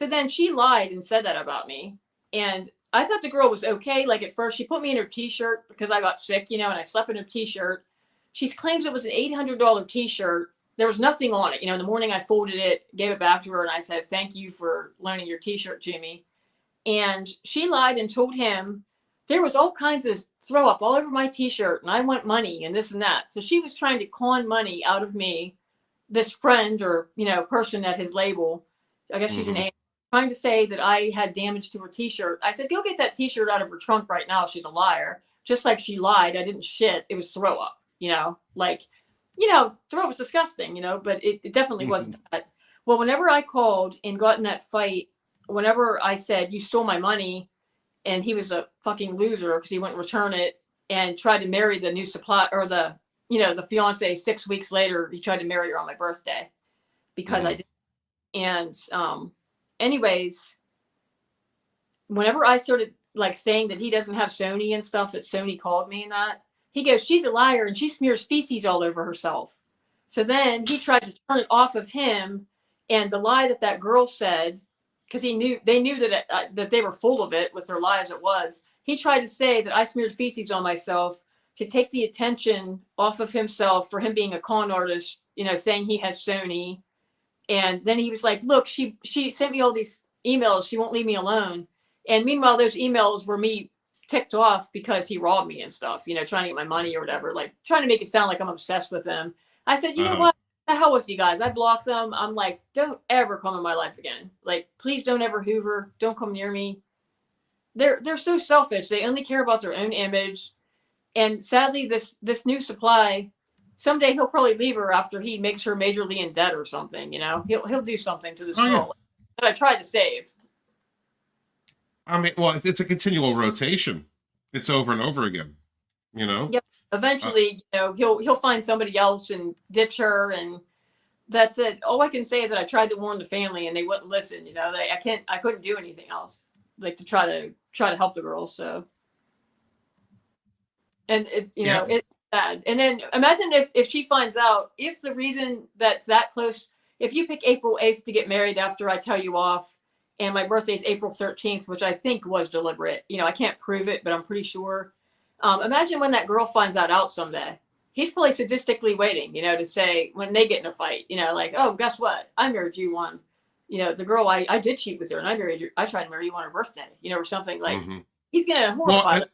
So then she lied and said that about me. And I thought the girl was okay. Like at first she put me in her t-shirt because I got sick, and I slept in her t-shirt. She claims it was an $800 t-shirt. There was nothing on it. In the morning I folded it, gave it back to her, and I said, thank you for loaning your t-shirt to me. And she lied and told him there was all kinds of throw up all over my t-shirt and I want money and this and that. So she was trying to con money out of me, this friend or, person at his label. I guess she's an A, trying to say that I had damage to her t-shirt. I said, go get that t-shirt out of her trunk right now. She's a liar. Just like she lied. I didn't shit. It was throw up, throw up was disgusting, but it definitely wasn't that. Well, whenever I called and got in that fight, whenever I said, you stole my money, and he was a fucking loser because he wouldn't return it and tried to marry the new supply or the fiance 6 weeks later, he tried to marry her on my birthday because I did. And anyways, whenever I started like saying that he doesn't have Sony and stuff, that Sony called me and that, he goes, she's a liar and she smears feces all over herself. So then he tried to turn it off of him, and the lie that girl said, because they knew that they were full of it with their lie as it was. He tried to say that I smeared feces on myself to take the attention off of himself for him being a con artist, you know, saying he has Sony. And then he was like, look, she sent me all these emails. She won't leave me alone. And meanwhile, those emails were me ticked off because he robbed me and stuff, you know, trying to get my money or whatever, like trying to make it sound like I'm obsessed with him. I said, you know what? The hell with you guys. I blocked them. I'm like, don't ever come in my life again. Like, please don't ever hoover. Don't come near me. They're so selfish. They only care about their own image. And sadly, this new supply, someday he'll probably leave her after he makes her majorly in debt or something. You know, he'll do something to this girl that I tried to save. I mean, well, it's a continual rotation. It's over and over again. You know. Yep. Eventually, you know, he'll find somebody else and ditch her, and that's it. All I can say is that I tried to warn the family, and they wouldn't listen. You know, I couldn't do anything else, like to try to help the girl. So, and it's, you know, it's sad. And then imagine if she finds out, if the reason that's that close, if you pick April 8th to get married after I tell you off, and my birthday is April 13th, which I think was deliberate. You know, I can't prove it, but I'm pretty sure. Imagine when that girl finds that out someday. He's probably sadistically waiting, you know, to say when they get in a fight, you know, like, oh, guess what? I married you on, you know, the girl I did cheat with her, and I tried to marry you on her birthday, you know, or something. Like, he's gonna horrify them.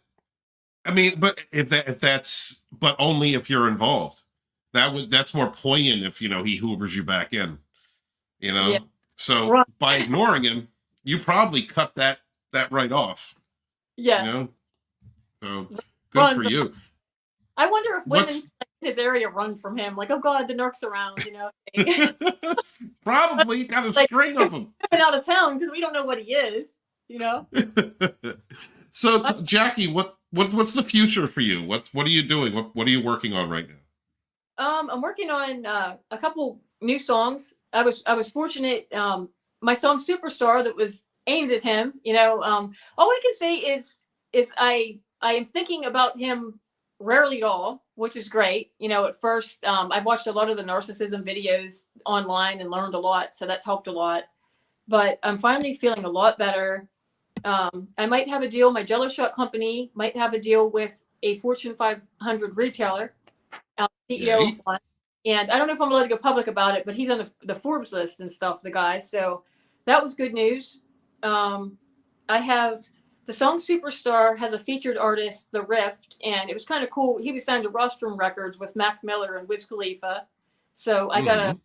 I mean, but if that's but only if you're involved. That's more poignant if, you know, he hoovers you back in. You know? Yeah. So by ignoring him, you probably cut that right off. Yeah. You know? So good for you. I wonder if women in his area run from him, like, oh God, the narc's around, you know. Probably got a like, string of them. Coming out of town because we don't know what he is, you know. So Jackie, what's the future for you? What are you doing? What are you working on right now? I'm working on a couple new songs. I was fortunate. My song Superstar that was aimed at him, you know. All I can say is I am thinking about him rarely at all, which is great. You know, at first, I've watched a lot of the narcissism videos online and learned a lot, so that's helped a lot. But I'm finally feeling a lot better. I might have a deal. My Jello Shot company might have a deal with a Fortune 500 retailer, CEO of one. And I don't know if I'm allowed to go public about it, but he's on the Forbes list and stuff, the guy. So that was good news. I have the song Superstar has a featured artist, The Rift, and it was kind of cool. He was signed to Rostrum Records with Mac Miller and Wiz Khalifa. So I got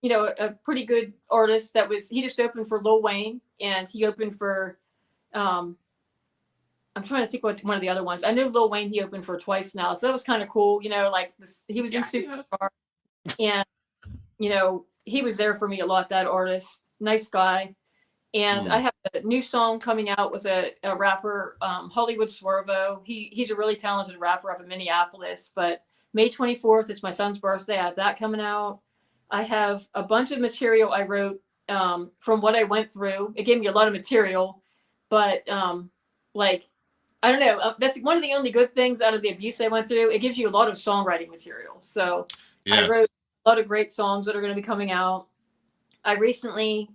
a pretty good artist he just opened for Lil Wayne, and he opened for, I'm trying to think what one of the other ones. I know Lil Wayne he opened for twice now. So that was kind of cool. You know, like he was in Superstar, and, you know, he was there for me a lot, that artist. Nice guy. And I have a new song coming out with a rapper, Hollywood Swervo. He's a really talented rapper up in Minneapolis. But May 24th is my son's birthday. I have that coming out. I have a bunch of material I wrote from what I went through. It gave me a lot of material. But, like, I don't know. That's one of the only good things out of the abuse I went through. It gives you a lot of songwriting material. So I wrote a lot of great songs that are going to be coming out. I recently...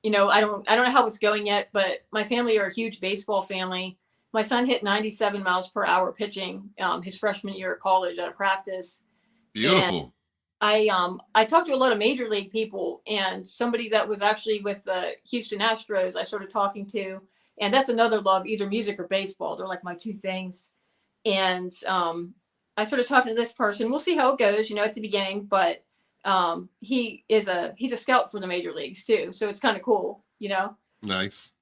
you know, I don't know how it's going yet, but my family are a huge baseball family. My son hit 97 miles per hour pitching his freshman year at college at a practice. Beautiful. And I talked to a lot of major league people, and somebody that was actually with the Houston Astros I started talking to, and that's another love, either music or baseball. They're like my two things. And I started talking to this person. We'll see how it goes, you know, at the beginning, but he's a scout for the major leagues too. So it's kind of cool, you know? Nice.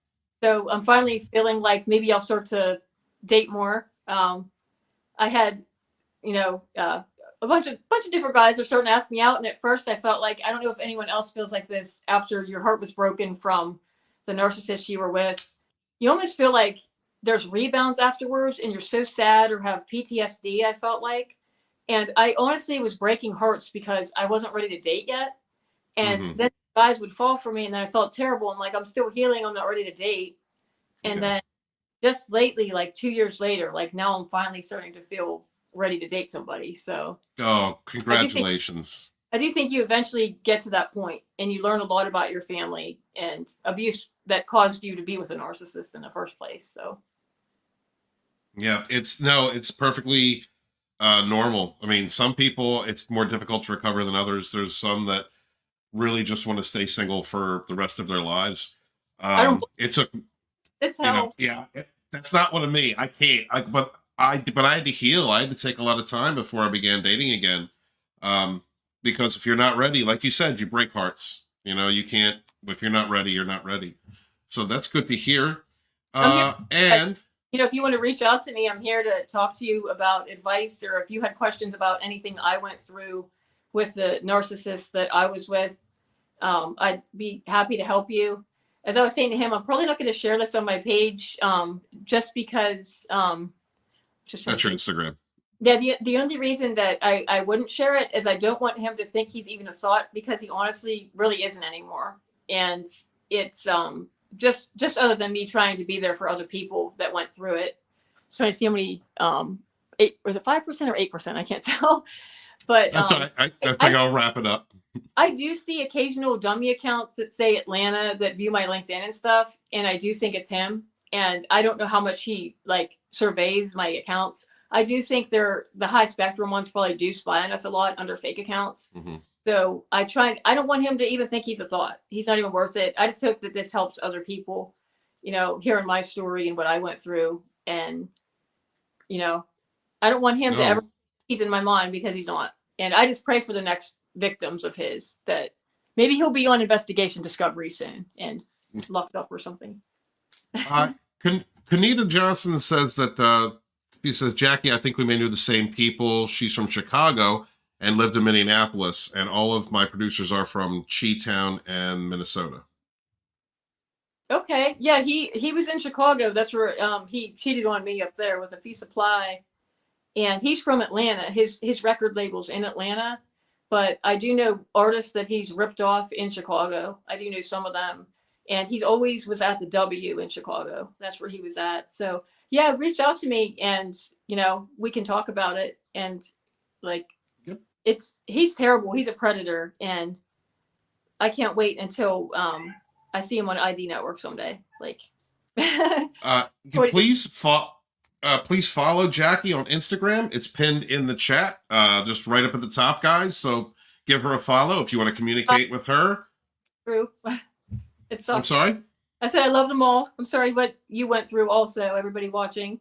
So I'm finally feeling like maybe I'll start to date more. I had, you know, a bunch of different guys are starting to ask me out. And at first I felt like, I don't know if anyone else feels like this after your heart was broken from the narcissist you were with. You almost feel like there's rebounds afterwards and you're so sad or have PTSD, I felt like. And I honestly was breaking hearts because I wasn't ready to date yet. And then guys would fall for me, and then I felt terrible. I'm like, I'm still healing. I'm not ready to date. And then just lately, like 2 years later, like now I'm finally starting to feel ready to date somebody. So. Oh, congratulations. I do think you eventually get to that point and you learn a lot about your family and abuse that caused you to be with a narcissist in the first place. So. Yeah, it's perfectly normal. I mean, some people, it's more difficult to recover than others. There's some that really just want to stay single for the rest of their lives. I don't. It took, It's how. that's not one of me. I can't, but I had to heal. I had to take a lot of time before I began dating again. Because if you're not ready, like you said, you break hearts. You can't, if you're not ready, you're not ready. So that's good to hear. And if you want to reach out to me, I'm here to talk to you about advice, or if you had questions about anything I went through with the narcissist that I was with, I'd be happy to help you. As I was saying to him, I'm probably not going to share this on my page, just because, that's your Instagram. Yeah, the only reason that I wouldn't share it is I don't want him to think he's even a thought, because he honestly really isn't anymore. And it's just other than me trying to be there for other people that went through it. Just trying to see how many was it 5% or 8%? I can't tell. But that's all right. I think I'll wrap it up. I do see occasional dummy accounts that say Atlanta that view my LinkedIn and stuff, and I do think it's him. And I don't know how much he surveys my accounts. I do think the high spectrum ones probably do spy on us a lot under fake accounts. Mm-hmm. So I don't want him to even think he's a thought. He's not even worth it. I just hope that this helps other people, hearing my story and what I went through. And, I don't want him to ever, he's in my mind, because he's not. And I just pray for the next victims of his, that maybe he'll be on investigation discovery soon and locked up or something. Kanita Johnson says that, he says, Jackie, I think we may know the same people. She's from Chicago and lived in Minneapolis, and all of my producers are from Chi-Town and Minnesota. Okay. Yeah, he was in Chicago. That's where he cheated on me up there with a Fee Supply. And he's from Atlanta. His record label's in Atlanta. But I do know artists that he's ripped off in Chicago. I do know some of them. And he's always was at the W in Chicago. That's where he was at. So yeah, reach out to me and, we can talk about it. And yep. He's terrible. He's a predator. And I can't wait until I see him on ID Network someday. Please follow Jackie on Instagram. It's pinned in the chat, just right up at the top, guys. So give her a follow if you want to communicate with her. True. It sucks. I'm sorry? I said I love them all. I'm sorry what you went through also, everybody watching.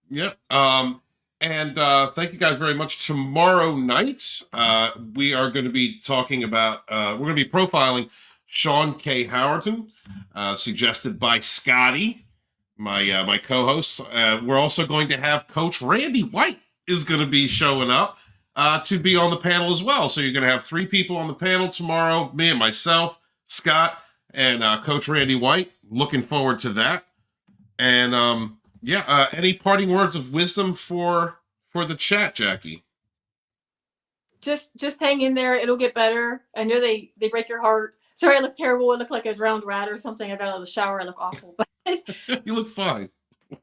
Yep. And thank you guys very much. Tomorrow night, we are going to be talking about, we're going to be profiling Sean K. Howerton, suggested by Scotty, my co-host. We're also going to have Coach Randy White is going to be showing up to be on the panel as well. So you're going to have 3 people on the panel tomorrow, me and myself, Scott, and Coach Randy White. Looking forward to that. And any parting words of wisdom for the chat, Jackie? Just hang in there. It'll get better. I know they break your heart. Sorry, I look terrible. I look like a drowned rat or something. I got out of the shower. I look awful. But you look fine.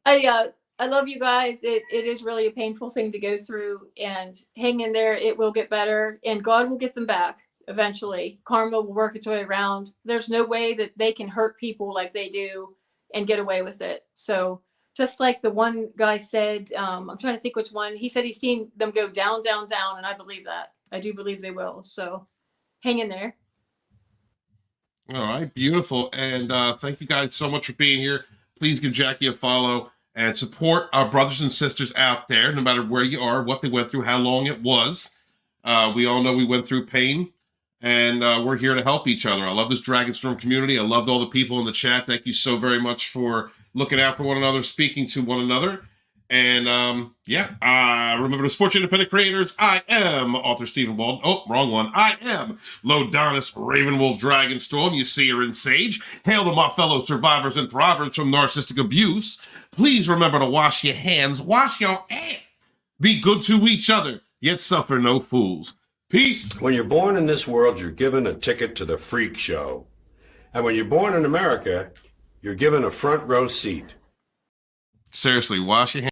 I love you guys. It is really a painful thing to go through, and hang in there. It will get better, and God will get them back eventually. Karma will work its way around. There's no way that they can hurt people like they do and get away with it. So just like the one guy said, I'm trying to think which one. He said he's seen them go down, down, down, and I believe that. I do believe they will. So hang in there. All right, beautiful. And thank you guys so much for being here. Please give Jackie a follow and support our brothers and sisters out there, no matter where you are, what they went through, how long it was. We all know we went through pain, and we're here to help each other. I love this Dragonstorm community. I loved all the people in the chat. Thank you so very much for looking out for one another, speaking to one another. And remember to support your independent creators. I am author Stephen Walden. Oh, wrong one. I am Lodonis Ravenwolf Dragonstorm. You see her in Sage. Hail to my fellow survivors and thrivers from narcissistic abuse. Please remember to wash your hands, wash your ass. Be good to each other, yet suffer no fools. Peace. When you're born in this world, you're given a ticket to the freak show. And when you're born in America, you're given a front row seat. Seriously, wash your hands.